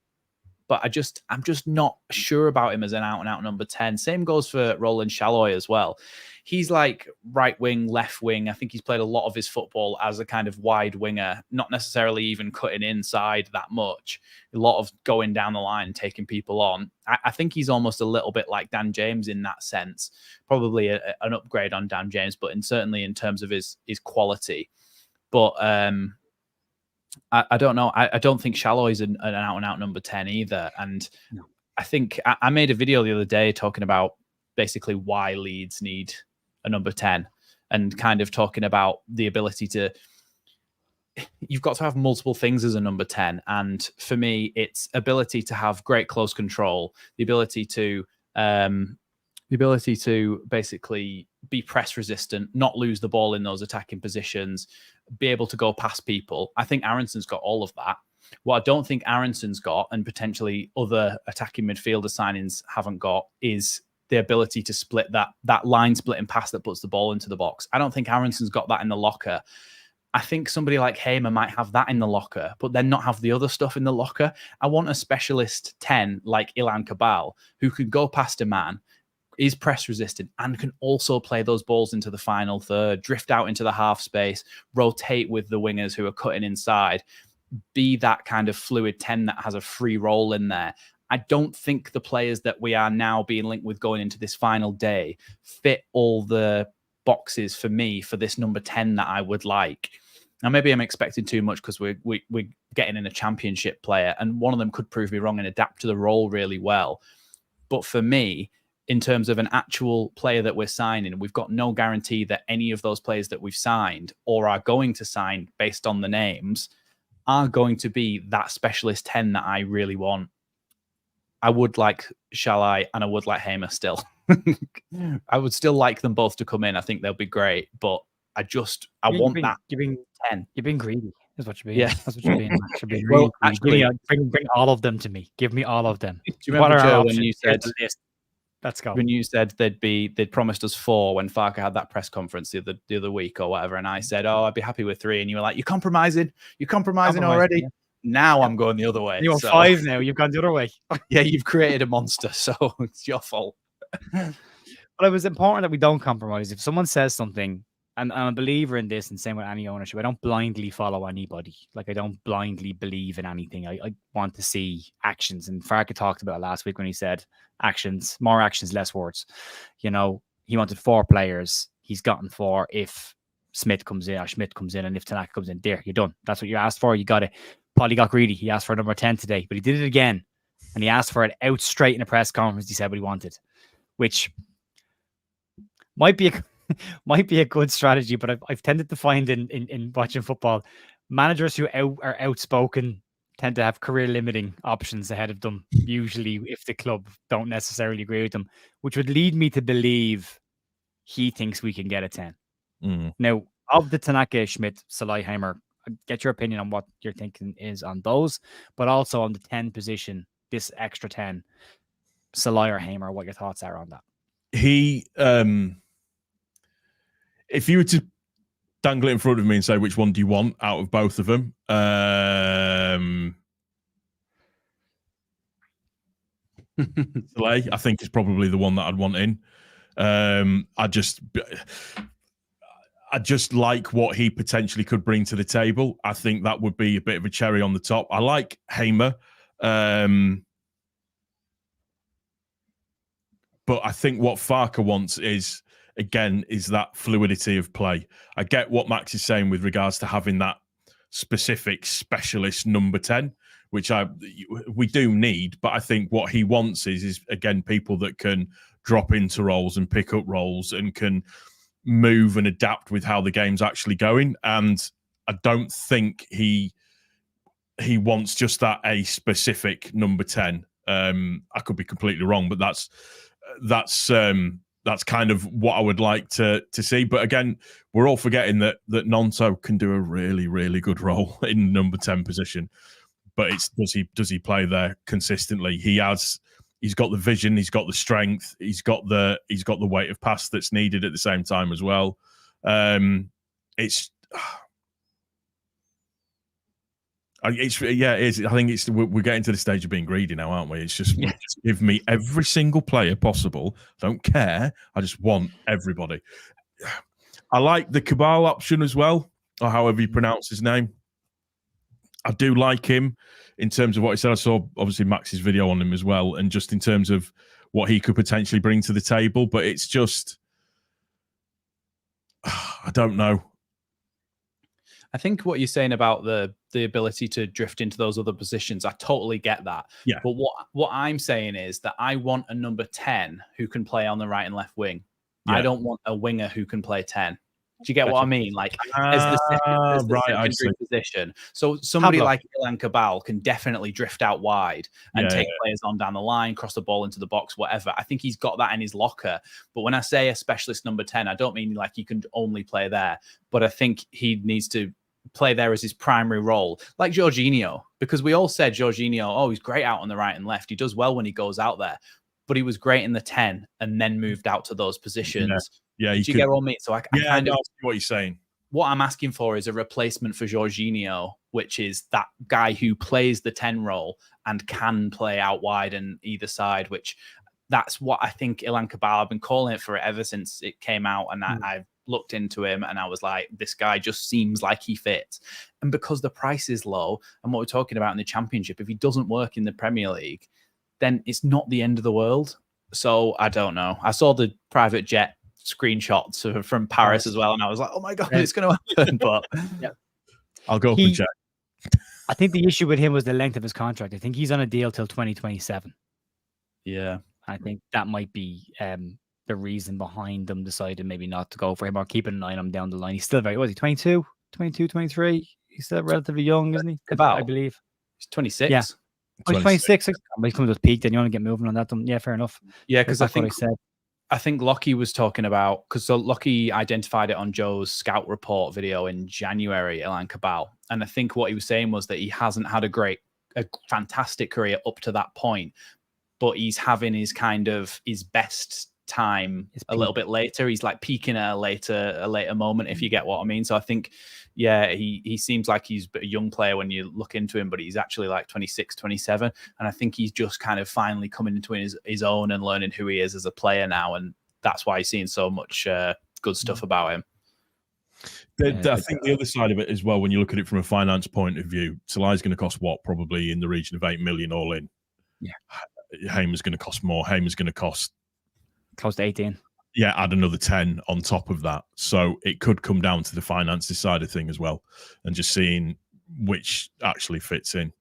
but I'm just not sure about him as an out and out number 10. Same goes for Roland Shalloy as well. He's like right wing, left wing. I think he's played a lot of his football as a kind of wide winger, not necessarily even cutting inside that much. A lot of going down the line, taking people on. I think he's almost a little bit like Dan James in that sense. Probably an upgrade on Dan James, but certainly in terms of his quality. But I don't know. I don't think Shalloy's an out and out number 10 either. And no. I think I made a video the other day talking about basically why Leeds need a number 10 and kind of talking about the ability to, you've got to have multiple things as a number 10. And for me, it's ability to have great close control, the ability to basically be press resistant, not lose the ball in those attacking positions, be able to go past people. I think Aronson's got all of that. What I don't think Aronson's got, and potentially other attacking midfielder signings haven't got, is the ability to split that line splitting pass that puts the ball into the box. I don't think Aronson's got that in the locker. I think somebody like Hamer might have that in the locker, but then not have the other stuff in the locker. I want a specialist 10 like Ilan Cabal who could go past a man, is press resistant, and can also play those balls into the final third, drift out into the half space, rotate with the wingers who are cutting inside, be that kind of fluid 10 that has a free role in there. I don't think the players that we are now being linked with going into this final day fit all the boxes for me for this number 10 that I would like. Now, maybe I'm expecting too much because we're getting in a championship player, and one of them could prove me wrong and adapt to the role really well. But for me, in terms of an actual player that we're signing, we've got no guarantee that any of those players that we've signed or are going to sign based on the names are going to be that specialist 10 that I really want. I would like Shalai and I would like Hamer still. I would still like them both to come in. I think they'll be great, but I want that. You're being 10. You're being greedy. Is what you're being. Yeah, that's what you're being. Max. You're being well, really actually, bring all of them to me. Give me all of them. Do you remember, Joe, when you said let's go? When you said they'd promised us 4 when Farke had that press conference the other week or whatever, and I said, "Oh, I'd be happy with 3," and you were like, "You're compromising already." Yeah. Now I'm going the other way. You're 5 now. You've gone the other way. Yeah, you've created a monster, so it's your fault. But it was important that we don't compromise. If someone says something, and I'm a believer in this, and same with any ownership, I don't blindly follow anybody. Like, I don't blindly believe in anything. I want to see actions. And Farke talked about it last week when he said actions, more actions, less words. You know, he wanted 4 players. He's gotten 4. If Schmidt comes in, and if Tanaka comes in, there, you're done. That's what you asked for. You got it. Paulie got greedy. He asked for number 10 today, but he did it again. And he asked for it out straight in a press conference. He said what he wanted, which might be a good strategy, but I've tended to find in watching football, managers who are outspoken tend to have career limiting options ahead of them, usually if the club don't necessarily agree with them, which would lead me to believe he thinks we can get a 10. Now, of the Tanaka, Schmidt, Salai, Hamer, get your opinion on what your thinking is on those, but also on the 10 position, this extra 10, Salai or Hamer, what your thoughts are on that. He, if you were to dangle it in front of me and say, which one do you want out of both of them? Salai, I think, is probably the one that I'd want in. I just like what he potentially could bring to the table. I think that would be a bit of a cherry on the top. I like Hamer. But I think what Farke wants is that fluidity of play. I get what Max is saying with regards to having that specific specialist number 10, which we do need. But I think what he wants is again, people that can drop into roles and pick up roles and can move and adapt with how the game's actually going. And I don't think he wants just that a specific number 10. I could be completely wrong, but that's kind of what I would like to see. But again, we're all forgetting that Nonto can do a really, really good role in number 10 position. But it's does he play there consistently? He's got the vision, he's got the strength, he's got the weight of pass that's needed at the same time as well. It is. I think we're getting to the stage of being greedy now, aren't we? It's just, just give me every single player possible. Don't care. I just want everybody. I like the Cabal option as well, or however you pronounce his name. I do like him in terms of what he said. I saw obviously Max's video on him as well, and just in terms of what he could potentially bring to the table. But it's just, I don't know. I think what you're saying about the ability to drift into those other positions, I totally get that. Yeah. But what I'm saying is that I want a number 10 who can play on the right and left wing. Yeah. I don't want a winger who can play 10. Do you get what I mean? Like as the secondary position. So somebody like Ilan Cabal can definitely drift out wide and take players on down the line, cross the ball into the box, whatever. I think he's got that in his locker. But when I say a specialist number 10, I don't mean like he can only play there. But I think he needs to play there as his primary role, like Jorginho, because we all said Jorginho, he's great out on the right and left. He does well when he goes out there, but he was great in the 10 and then moved out to those positions. Yeah, you get what I mean? So I kind of see what you're saying. What I'm asking for is a replacement for Jorginho, which is that guy who plays the 10 role and can play out wide and either side, which that's what I think Ilan Cabal, I've been calling it for it ever since it came out, and I've looked into him and I was like, this guy just seems like he fits. And because the price is low and what we're talking about in the Championship, if he doesn't work in the Premier League, then it's not the end of the world. So I don't know. I saw the private jet screenshots from Paris as well, and I was like, oh my God, it's going to happen. But I'll go for Jack. I think the issue with him was the length of his contract. I think he's on a deal till 2027. Yeah. I think that might be the reason behind them deciding maybe not to go for him or keeping an eye on him down the line. He's still was he 22, 23? He's still relatively young, isn't he? I believe. He's 26. Yeah. 26. He's coming to the peak, then you want to get moving on that. Yeah, fair enough. Yeah, because I think Lockie was talking about, because Lockie identified it on Joe's scout report video in January, Ilan Cabal. And I think what he was saying was that he hasn't had a fantastic career up to that point, but he's having his best time a little bit later. He's like peaking at a later moment, if you get what I mean. So I think, he seems like he's a young player when you look into him, but he's actually like 26, 27. And I think he's just kind of finally coming into his own and learning who he is as a player now. And that's why he's seeing so much good stuff about him. I think the other side of it as well, when you look at it from a finance point of view, Salah's going to cost probably in the region of 8 million all in. Yeah. Hamer's going to cost more. Hamer's going to cost close to 18. Yeah, add another 10 on top of that. So it could come down to the finances side of thing as well, and just seeing which actually fits in.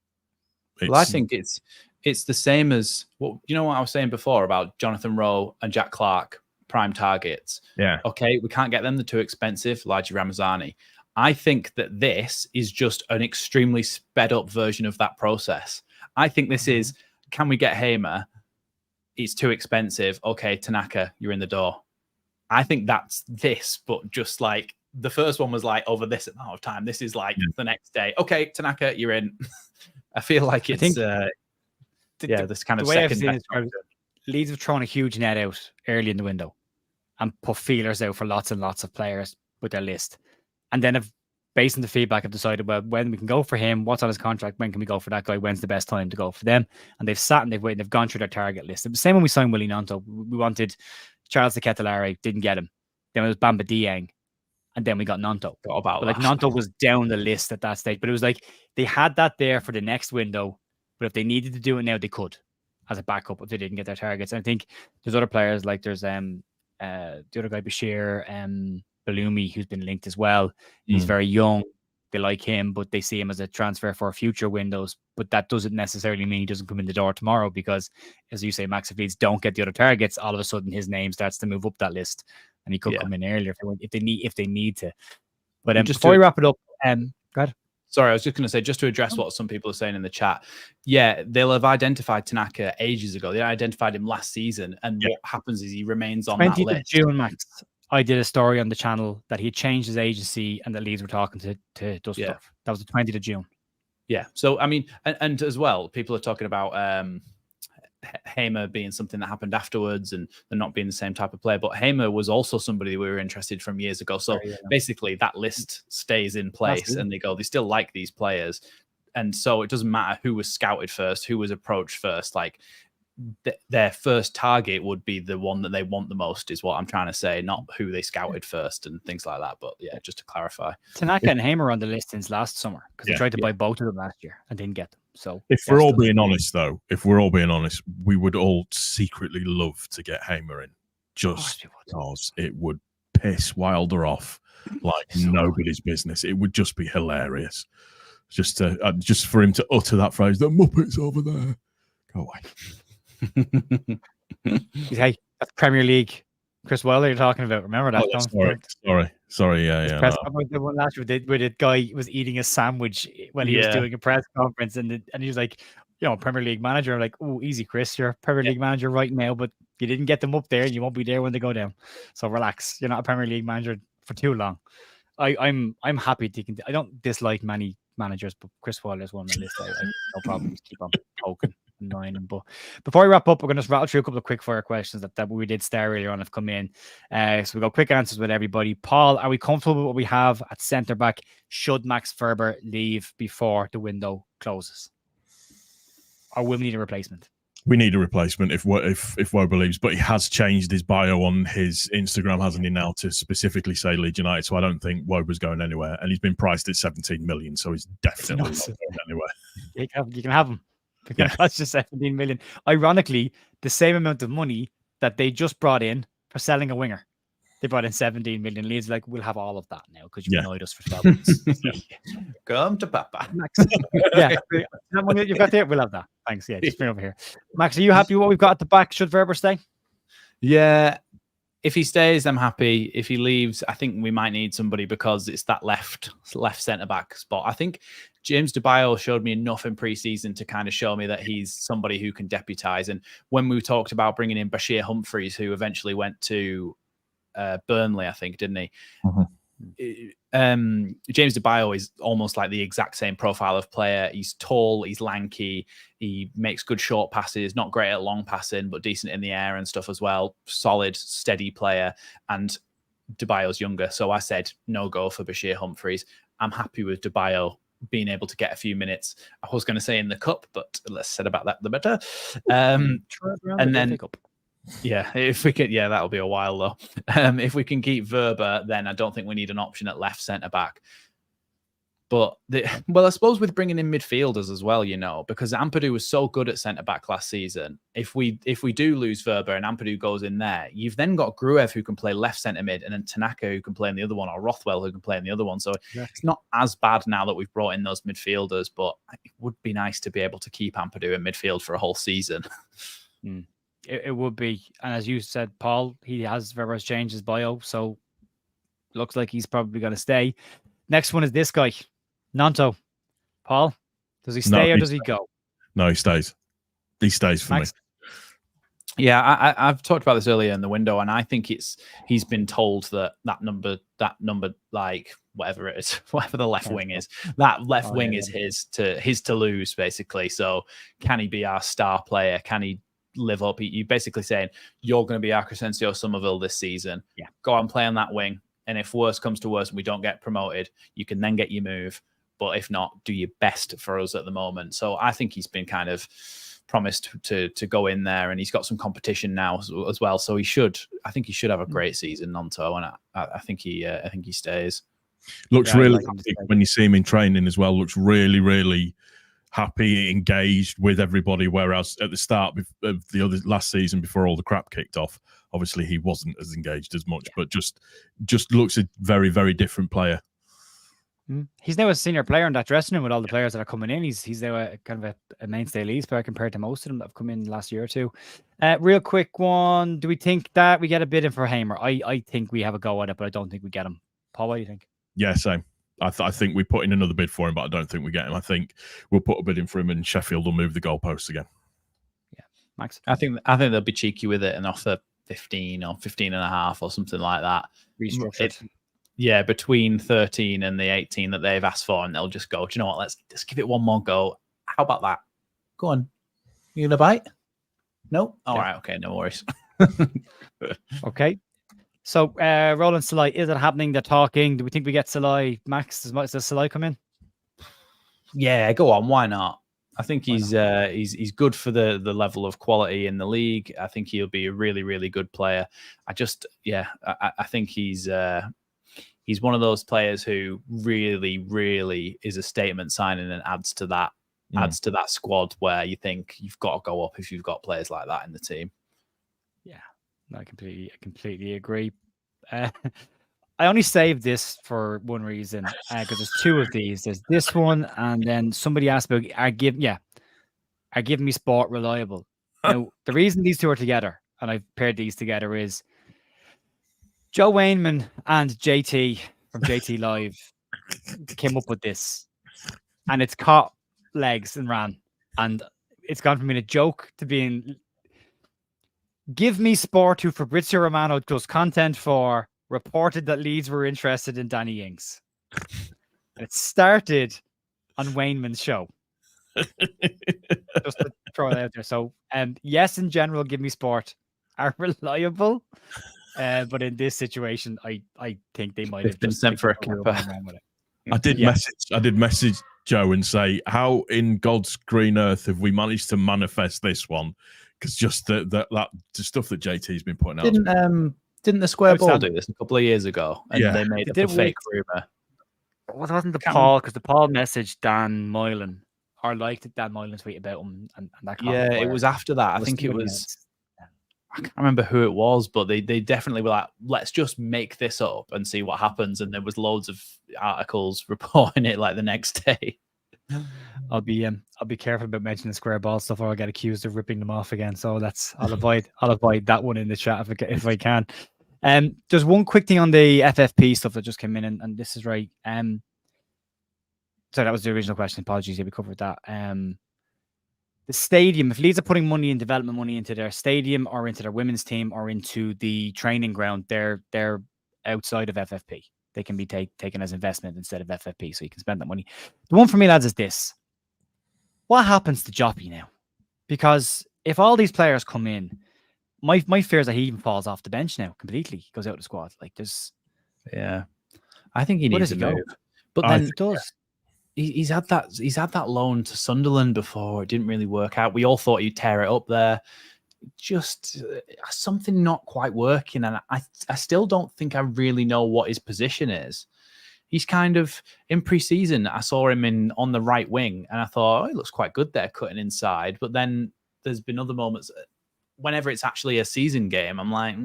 Well, I think it's the same as what I was saying before about Jonathan Rowe and Jack Clark, prime targets. Yeah. Okay, we can't get them. They're too expensive. Laji Ramazani. I think that this is just an extremely sped up version of that process. I think this is, can we get Hamer? It's too expensive. Okay, Tanaka, you're in the door. I think that's this, but just like the first one was like over this amount of time. This is like the next day. Okay, Tanaka, you're in. I feel like it's this kind of second. Leeds have thrown a huge net out early in the window and put feelers out for lots and lots of players with their list, and then have, based on the feedback, have decided, well, when we can go for him, what's on his contract, when can we go for that guy, when's the best time to go for them, and they've sat and they've waited, they've gone through their target list. The same when we signed Willie Nonto, we wanted Charles de Ketelare, didn't get him. Then it was Bamba Dieng, and then we got Nanto. About but like Nanto was down the list at that stage, but it was like they had that there for the next window. But if they needed to do it now, they could as a backup if they didn't get their targets. And I think there's other players like there's the other guy Bashir Balumi who's been linked as well. He's very young. They like him, but they see him as a transfer for future windows. But that doesn't necessarily mean he doesn't come in the door tomorrow because, as you say, Max, if Leeds don't get the other targets, all of a sudden his name starts to move up that list, and he could come in earlier if they need to. But just before we wrap it up, go ahead. Sorry, I was just going to say, just to address what some people are saying in the chat. Yeah, they'll have identified Tanaka ages ago. They identified him last season, and what happens is he remains on that list. 20th of June, Max. I did a story on the channel that he had changed his agency and that Leeds were talking to Dusseldorf. Yeah. That was the 20th of June. Yeah. So, I mean, and as well, people are talking about Hamer being something that happened afterwards and not being the same type of player. But Hamer was also somebody we were interested from years ago. So basically that list stays in place and they still like these players. And so it doesn't matter who was scouted first, who was approached first. Like, their first target would be the one that they want the most, is what I'm trying to say, not who they scouted first and things like that. But yeah, just to clarify, Tanaka and Hamer on the list since last summer because they tried to buy both of them last year and didn't get them. So if we're all being honest, we would all secretly love to get Hamer in just because it would piss Wilder off like nobody's business. It would just be hilarious, just for him to utter that phrase, "The Muppets over there." Go away. Hey, that's Premier League. Chris Wilder you're talking about. Remember that? Sorry. Yeah. The one last year where the guy was eating a sandwich when he was doing a press conference, and he was like, Premier League manager. I'm like, oh, easy, Chris. You're a Premier League manager right now, but you didn't get them up there, and you won't be there when they go down. So relax. You're not a Premier League manager for too long. I'm happy to. I don't dislike many managers, but Chris Wilder is one on the list. I no problems. Keep on poking. But before we wrap up, we're going to rattle through a couple of quick fire questions that we did start earlier on have come in. So we got quick answers with everybody. Paul, are we comfortable with what we have at centre back? Should Max Ferber leave before the window closes, or will we need a replacement? We need a replacement if Woe believes, but he has changed his bio on his Instagram, hasn't he, now to specifically say Leeds United. So I don't think Woe was going anywhere, and he's been priced at 17 million, so he's definitely not going anywhere. You can have him. That's just 17 million. Ironically, the same amount of money that they just brought in for selling a winger. They brought in 17 million. Leeds like, we'll have all of that now because you've annoyed us for 12 months. Come to Papa. Max. That money that you've got there, we'll have that. Thanks. Yeah, just bring over here. Max, are you happy with what we've got at the back? Should Verber stay? Yeah. If he stays, I'm happy. If he leaves, I think we might need somebody because it's that left centre-back spot. I think James DeBio showed me enough in pre-season to kind of show me that he's somebody who can deputise. And when we talked about bringing in Bashir Humphreys, who eventually went to Burnley, I think, didn't he? Mm-hmm. James DeBio is almost like the exact same profile of player. He's tall, he's lanky, he makes good short passes, not great at long passing, but decent in the air and stuff as well. Solid, steady player. And DeBio's younger. So I said no go for Bashir Humphreys. I'm happy with DeBio being able to get a few minutes. I was going to say in the cup, but less said about that, the better. And then if we could, that'll be a while though. If we can keep Verber, then I don't think we need an option at left centre back. But I suppose with bringing in midfielders as well, because Ampadu was so good at centre back last season. If we do lose Verber and Ampadu goes in there, you've then got Gruev who can play left centre mid, and then Tanaka who can play in the other one, or Rothwell who can play in the other one. So it's not as bad now that we've brought in those midfielders. But it would be nice to be able to keep Ampadu in midfield for a whole season. It would be, and as you said, Paul, Verber's changed his bio, so looks like he's probably going to stay. Next one is this guy, Nanto. Paul, does he stay or does he go? No, he stays. He stays for Max? me. Yeah, I've talked about this earlier in the window, and I think he's been told that number, like whatever it is, whatever the left wing is, that left wing is his to lose, basically. So can he be our star player? Can he live up? You're basically saying you're going to be our Crescencio Somerville this season. Yeah, go out and play on that wing, and if worse comes to worse and we don't get promoted, you can then get your move. But if not, do your best for us at the moment. So I think he's been kind of promised to go in there, and he's got some competition now as well. So I think he should have a great season, Nonto, and I think he stays. Looks really happy when you see him in training as well. Looks really, really happy, engaged with everybody. Whereas at the start of the last season, before all the crap kicked off, obviously he wasn't as engaged as much, but just looks a very, very different player. He's now a senior player in that dressing room with all the players that are coming in. He's now kind of a mainstay Leeds player compared to most of them that have come in the last year or two. Real quick one. Do we think that we get a bid in for Hamer? I think we have a go at it, but I don't think we get him. Paul, what do you think? Yeah, same. I think we put in another bid for him, but I don't think we get him. I think we'll put a bid in for him and Sheffield will move the goalposts again. Yeah, Max? I think they'll be cheeky with it and offer 15 or 15 and a half or something like that. Restructured. Yeah, between 13 and the 18 that they've asked for, and they'll just go, do you know what, let's give it one more go. How about that? Go on. You gonna bite? No? All right, okay, no worries. Okay. So, Roland Salai, is it happening? They're talking. Do we think we get Salai? Max, does Salai come in? Yeah, go on. Why not? I think he's good for the level of quality in the league. I think he'll be a really, really good player. I think he's one of those players who really, really is a statement signing and adds to that squad where you think you've got to go up if you've got players like that in the team. Yeah, I completely agree. I only saved this for one reason because there's two of these. There's this one, and then somebody asked about are Give Me Sport reliable? Now, the reason these two are together, and I've paired these together, is Joe Wayneman and JT from JT Live came up with this, and it's caught legs and ran, and it's gone from being a joke to being Give Me Sport, who Fabrizio Romano does content for, reported that Leeds were interested in Danny Ings. It started on Wayneman's show. Just to throw it out there. So, yes, in general, Give Me Sport are reliable. But in this situation, I think they might have been sent for a capper. I did message Joe and say, how in God's green earth have we managed to manifest this one? Because just the stuff that JT's been putting out. Didn't the Square Ball do this a couple of years ago? And they made a fake rumor. What wasn't the Paul? Because the Paul messaged Dan Moylan, or liked it, Dan Moylan tweet about him, and that. Yeah, it was after that. I think it was. I can't remember who it was, but they definitely were like, let's just make this up and see what happens. And there was loads of articles reporting it like the next day. I'll be careful about mentioning the Square Ball stuff, or I'll get accused of ripping them off again. So I'll avoid that one in the chat if I can. There's one quick thing on the FFP stuff that just came in, and this is right. So that was the original question. Apologies, yeah, we covered that. The stadium, if Leeds are putting money in development money into their stadium or into their women's team or into the training ground, they're outside of FFP. They can be taken as investment instead of FFP, so you can spend that money. The one for me, lads, is this. What happens to Joppy now? Because if all these players come in, my fear is that he even falls off the bench now completely. He goes out of the squad. Like there's... Yeah. I think he needs to move. But then he does. He's had that loan to Sunderland before. It didn't really work out. We all thought he'd tear it up there. Just something not quite working. And I still don't think I really know what his position is. He's kind of, in pre-season, I saw him on the right wing and I thought, he looks quite good there cutting inside. But then there's been other moments, whenever it's actually a season game, I'm like,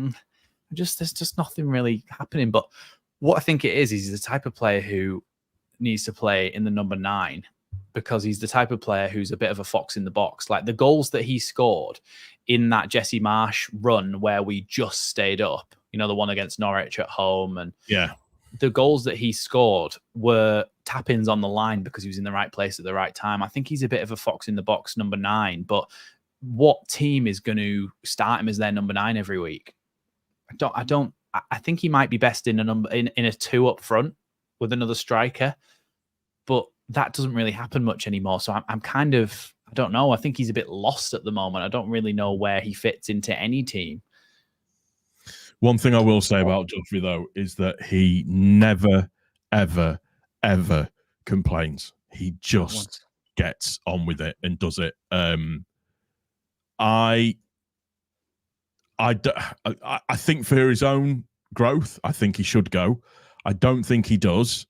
there's just nothing really happening. But what I think it is, he's the type of player who needs to play in the number 9 because he's the type of player who's a bit of a fox in the box. Like the goals that he scored in that Jesse Marsh run where we just stayed up, the one against Norwich at home, and the goals that he scored were tap-ins on the line because he was in the right place at the right time. I think he's a bit of a fox in the box number 9, but what team is going to start him as their number 9 every week? I think he might be best in a 2 up front with another striker, but that doesn't really happen much anymore. So I'm kind of, I don't know. I think he's a bit lost at the moment. I don't really know where he fits into any team. One thing I will say about Joffrey, though, is that he never, ever, ever complains. He just gets on with it and does it. I think for his own growth, I think he should go. I don't think he does.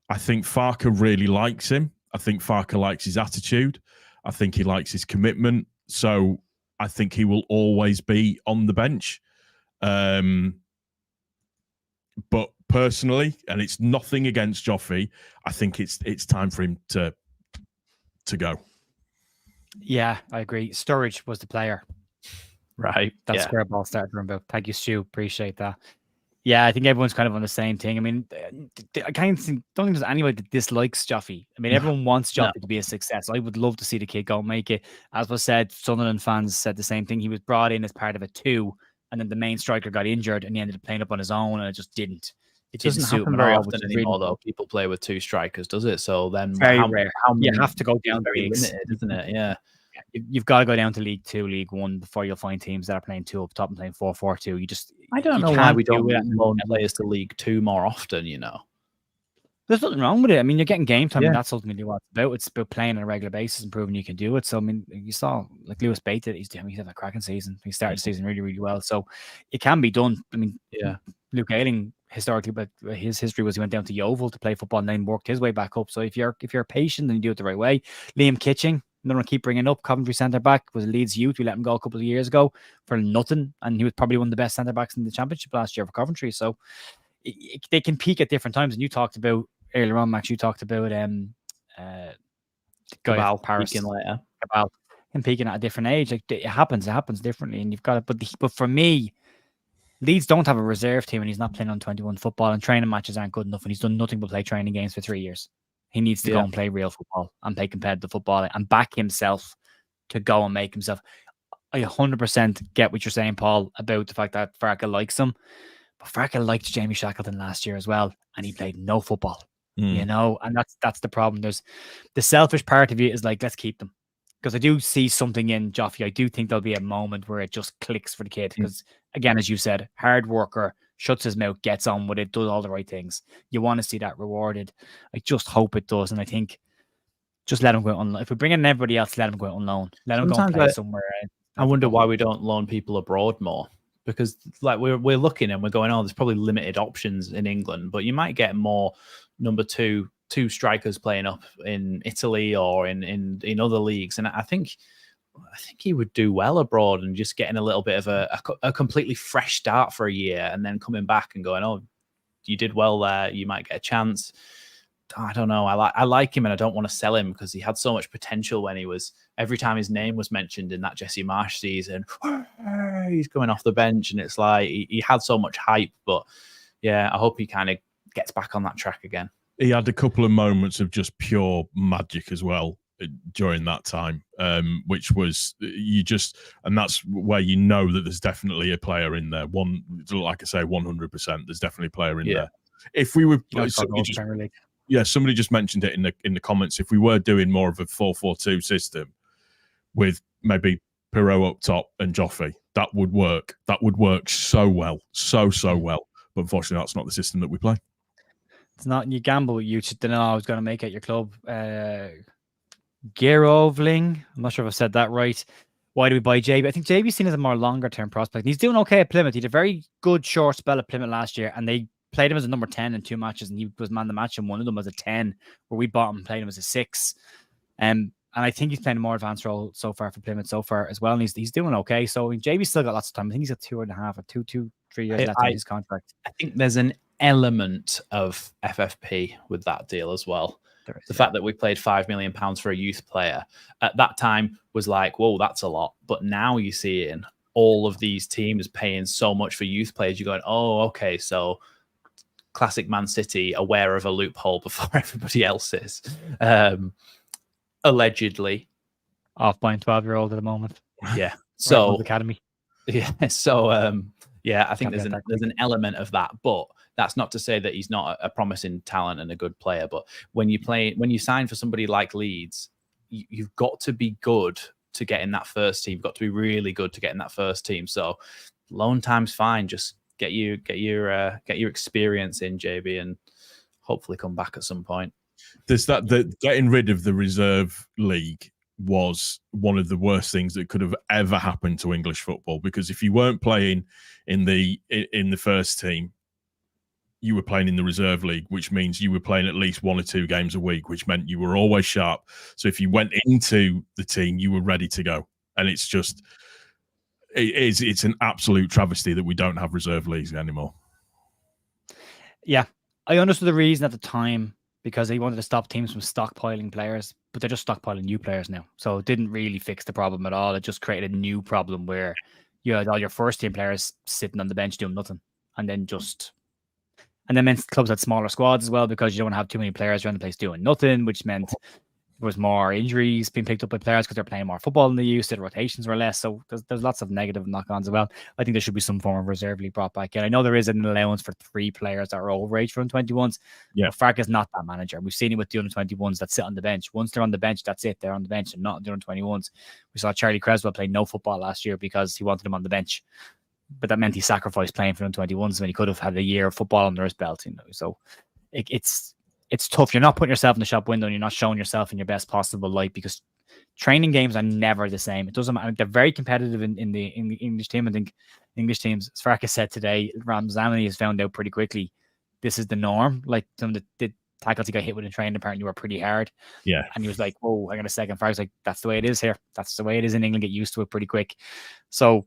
I think Farke really likes him. I think Farke likes his attitude. I think he likes his commitment. So I think he will always be on the bench. But personally, and it's nothing against Joffrey, I think it's time for him to go. Yeah, I agree. Sturridge was the player. Right. That's where ball started from about. Thank you, Stu. Appreciate that. Yeah, I think everyone's kind of on the same thing. I mean, I don't think there's anybody that dislikes Joffrey. I mean, everyone wants Joffrey to be a success. I would love to see the kid go and make it. As was said, Sunderland fans said the same thing. He was brought in as part of a two, and then the main striker got injured, and he ended up playing up on his own, and it just didn't. It doesn't happen very often anymore, though. People play with two strikers, does it? So then, very rare. You have to go down very limited, isn't it? Yeah. You've got to go down to League Two, League One before you'll find teams that are playing two up top and playing 4-4-2. I don't know why we don't loan players to League Two more often. There's nothing wrong with it. I mean, you're getting game time, and that's ultimately what it's about. It's about playing on a regular basis and proving you can do it. So, I mean, you saw like Lewis Bate did. He's having a cracking season. He started the season really, really well. So, it can be done. I mean, Luke Ayling historically, but his history was he went down to Yeovil to play football and then worked his way back up. So, if you're patient and you do it the right way, Liam Kitching. I'm going to keep bringing up Coventry centre back was Leeds youth. We let him go a couple of years ago for nothing, and he was probably one of the best centre backs in the championship last year for Coventry. So they can peak at different times. And you talked about earlier on, Max. You talked about Cabal peaking later. Cabal him peaking at a different age. Like it happens differently, and you've got it. But for me, Leeds don't have a reserve team, and he's not playing on 21 football, and training matches aren't good enough, and he's done nothing but play training games for 3 years. He needs to go and play real football and play competitive football and back himself to go and make himself. I 100% get what you're saying, Paul, about the fact that Farke likes him. But Farke liked Jamie Shackleton last year as well, and he played no football, and that's the problem. There's the selfish part of you is like, let's keep them. Because I do see something in Joffrey. I do think there'll be a moment where it just clicks for the kid. Because, again, as you said, hard worker, shuts his mouth, gets on with it, does all the right things. You want to see that rewarded. I just hope it does. And I think just let him go on. If we bring in everybody else, let him go on loan. Let him go and play somewhere. I wonder why we don't loan people abroad more. Because like we're looking and we're going, oh, there's probably limited options in England, but you might get more number two strikers playing up in Italy or in other leagues. And I think he would do well abroad and just getting a little bit of a completely fresh start for a year and then coming back and going, oh, you did well there. You might get a chance. I don't know. I like him and I don't want to sell him because he had so much potential when every time his name was mentioned in that Jesse Marsh season, he's coming off the bench and it's like he had so much hype. But yeah, I hope he kind of gets back on that track again. He had a couple of moments of just pure magic as well during that time, which was and that's where you know that there's definitely a player in there. Like I say, 100%. There's definitely a player in there. If we were, somebody just mentioned it in the comments. If we were doing more of a 4-4-2 system with maybe Pirot up top and Joffrey, that would work. That would work so well, so well. But unfortunately, that's not the system that we play. It's not. You gamble. You don't know I was going to make at your club. Gerovling. I'm not sure if I've said that right. Why do we buy JB? I think JB's seen as a more longer term prospect. He's doing okay at Plymouth. He had a very good short spell at Plymouth last year, and they played him as a number 10 in 2 matches, and he was man of the match in one of them as a 10, where we bought him and played him as a 6. And I think he's playing a more advanced role so far for Plymouth so far as well, and he's doing okay. So JB's still got lots of time. I think he's got 2.5 or 3 years left on his contract. I think there's an element of FFP with that deal as well. The fact that we played £5 million for a youth player at that time was like, whoa, that's a lot. But now you see it in all of these teams paying so much for youth players. You're going, oh, okay, so classic Man City aware of a loophole before everybody else is. Allegedly. Off by a 12-year-old at the moment. Yeah. So academy. Yeah. So I think there's an element of that, but that's not to say that he's not a promising talent and a good player. But when you sign for somebody like Leeds, you've got to be good to get in that first team. You've got to be really good to get in that first team. So loan time's fine. Just get your experience in, JB, and hopefully come back at some point. There's the getting rid of the reserve league was one of the worst things that could have ever happened to English football, because if you weren't playing in the first team, you were playing in the reserve league, which means you were playing at least 1 or 2 games a week, which meant you were always sharp. So if you went into the team, you were ready to go. And it's just, it's an absolute travesty that we don't have reserve leagues anymore. Yeah, I understood the reason at the time, because they wanted to stop teams from stockpiling players, but they're just stockpiling new players now. So it didn't really fix the problem at all. It just created a new problem where you had all your first team players sitting on the bench doing nothing. And then meant clubs had smaller squads as well, because you don't have too many players around the place doing nothing, which meant there was more injuries being picked up by players because they're playing more football than they used to. The rotations were less. So there's lots of negative knock-ons as well. I think there should be some form of reserve league brought back in. I know there is an allowance for 3 players that are overage from 21s. Yeah. But Farke is not that manager. We've seen it with the under 21s that sit on the bench. Once they're on the bench, that's it. They're on the bench and not on the under 21s. We saw Charlie Creswell play no football last year because he wanted him on the bench. But that meant he sacrificed playing for under 21s when he could have had a year of football under his belt. So it's tough. You're not putting yourself in the shop window and you're not showing yourself in your best possible light, because training games are never the same. It doesn't matter. They're very competitive in the English team. I think English teams, as Farke said today, Ramzani has found out pretty quickly this is the norm. Like some of the tackles he got hit with in training apparently were pretty hard. Yeah. And he was like, "Whoa, hang on a second." Farke's like, "That's the way it is here. That's the way it is in England. Get used to it pretty quick." So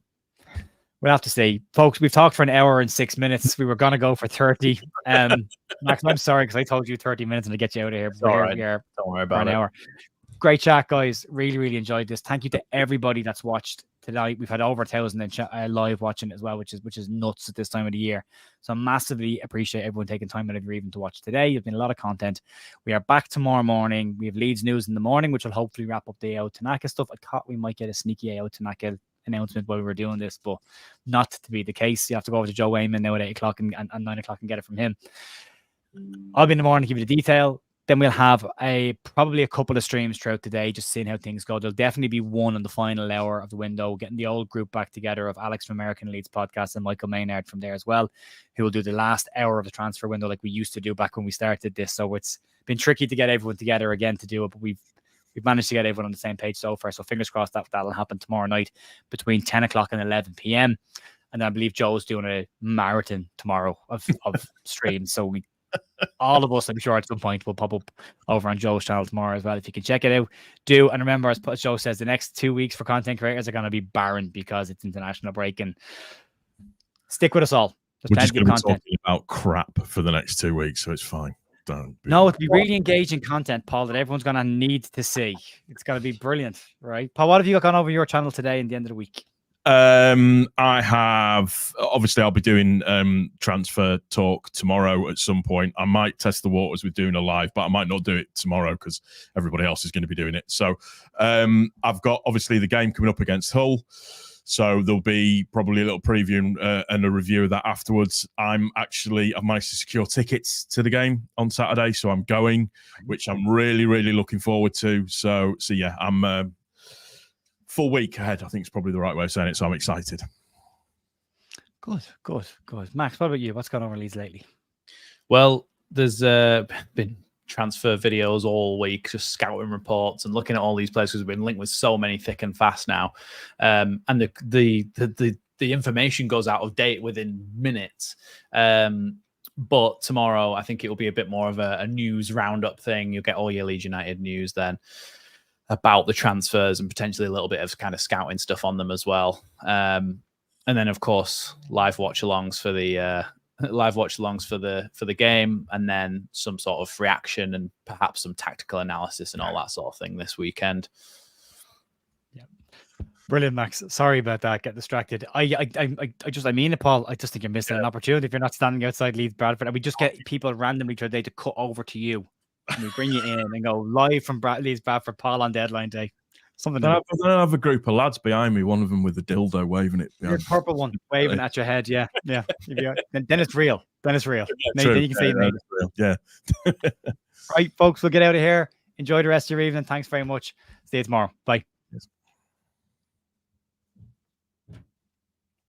we'll have to say, folks, we've talked for an hour and 6 minutes. We were going to go for 30. Max, I'm sorry, because I told you 30 minutes and to get you out of here. All right. Don't worry about it. An hour. Great chat, guys. Really, really enjoyed this. Thank you to everybody that's watched tonight. We've had over 1,000 live watching as well, which is nuts at this time of the year. So I massively appreciate everyone taking time out of your evening to watch today. There's been a lot of content. We are back tomorrow morning. We have Leeds news in the morning, which will hopefully wrap up the AO Tanaka stuff. I thought we might get a sneaky AO Tanaka announcement while we were doing this, but not to be the case. You have to go over to Joe Wayman now at 8 o'clock and 9 o'clock and get it from him. I'll be in the morning to give you the detail. Then we'll have probably a couple of streams throughout the day, just seeing how things go. There'll definitely be one in the final hour of the window, getting the old group back together of Alex from American Leeds podcast and Michael Maynard from there as well, who will do the last hour of the transfer window like we used to do back when we started this. So it's been tricky to get everyone together again to do it, but we've managed to get everyone on the same page so far. So fingers crossed that'll happen tomorrow night between 10 o'clock and 11 p.m. And I believe Joe's doing a marathon tomorrow of streams. So all of us, I'm sure at some point, will pop up over on Joe's channel tomorrow as well. If you can check it out, do. And remember, as Joe says, the next 2 weeks for content creators are going to be barren because it's international break. And stick with us all. We're just going to be talking about crap for the next 2 weeks, so it's fine. No, it'll be really engaging content, Paul, that everyone's going to need to see. It's going to be brilliant, right? Paul, what have you got gone over your channel today and the end of the week? I have, obviously I'll be doing transfer talk tomorrow at some point. I might test the waters with doing a live, but I might not do it tomorrow because everybody else is going to be doing it. So I've got obviously the game coming up against Hull. So there'll be probably a little preview and a review of that afterwards. I've managed to secure tickets to the game on Saturday, so I'm going, which I'm really, really looking forward to. So yeah, I'm full week ahead, I think is probably the right way of saying it. So I'm excited. Good. Max, what about you? What's gone on Leeds lately? Well, there's been transfer videos all week, just scouting reports and looking at all these players because we've been linked with so many thick and fast now. And the information goes out of date within minutes. But tomorrow, I think it will be a bit more of a news roundup thing. You'll get all your Leeds United news then about the transfers and potentially a little bit of kind of scouting stuff on them as well. And then, of course, live watch-alongs for the game, and then some sort of reaction and perhaps some tactical analysis and all that sort of thing this weekend. Yeah, brilliant, Max. Sorry about that. Get distracted. I mean it, Paul. I just think you're missing an opportunity if you're not standing outside Leeds Bradford. And we just get people randomly today to cut over to you, and we bring you in and go live from Leeds Bradford, Paul, on deadline day. Something. I don't have a group of lads behind me. One of them with a dildo waving it. Your purple one waving at your head. Yeah. Then it's real. Then you can say it. Yeah. Right, folks. We'll get out of here. Enjoy the rest of your evening. Thanks very much. See you tomorrow. Bye.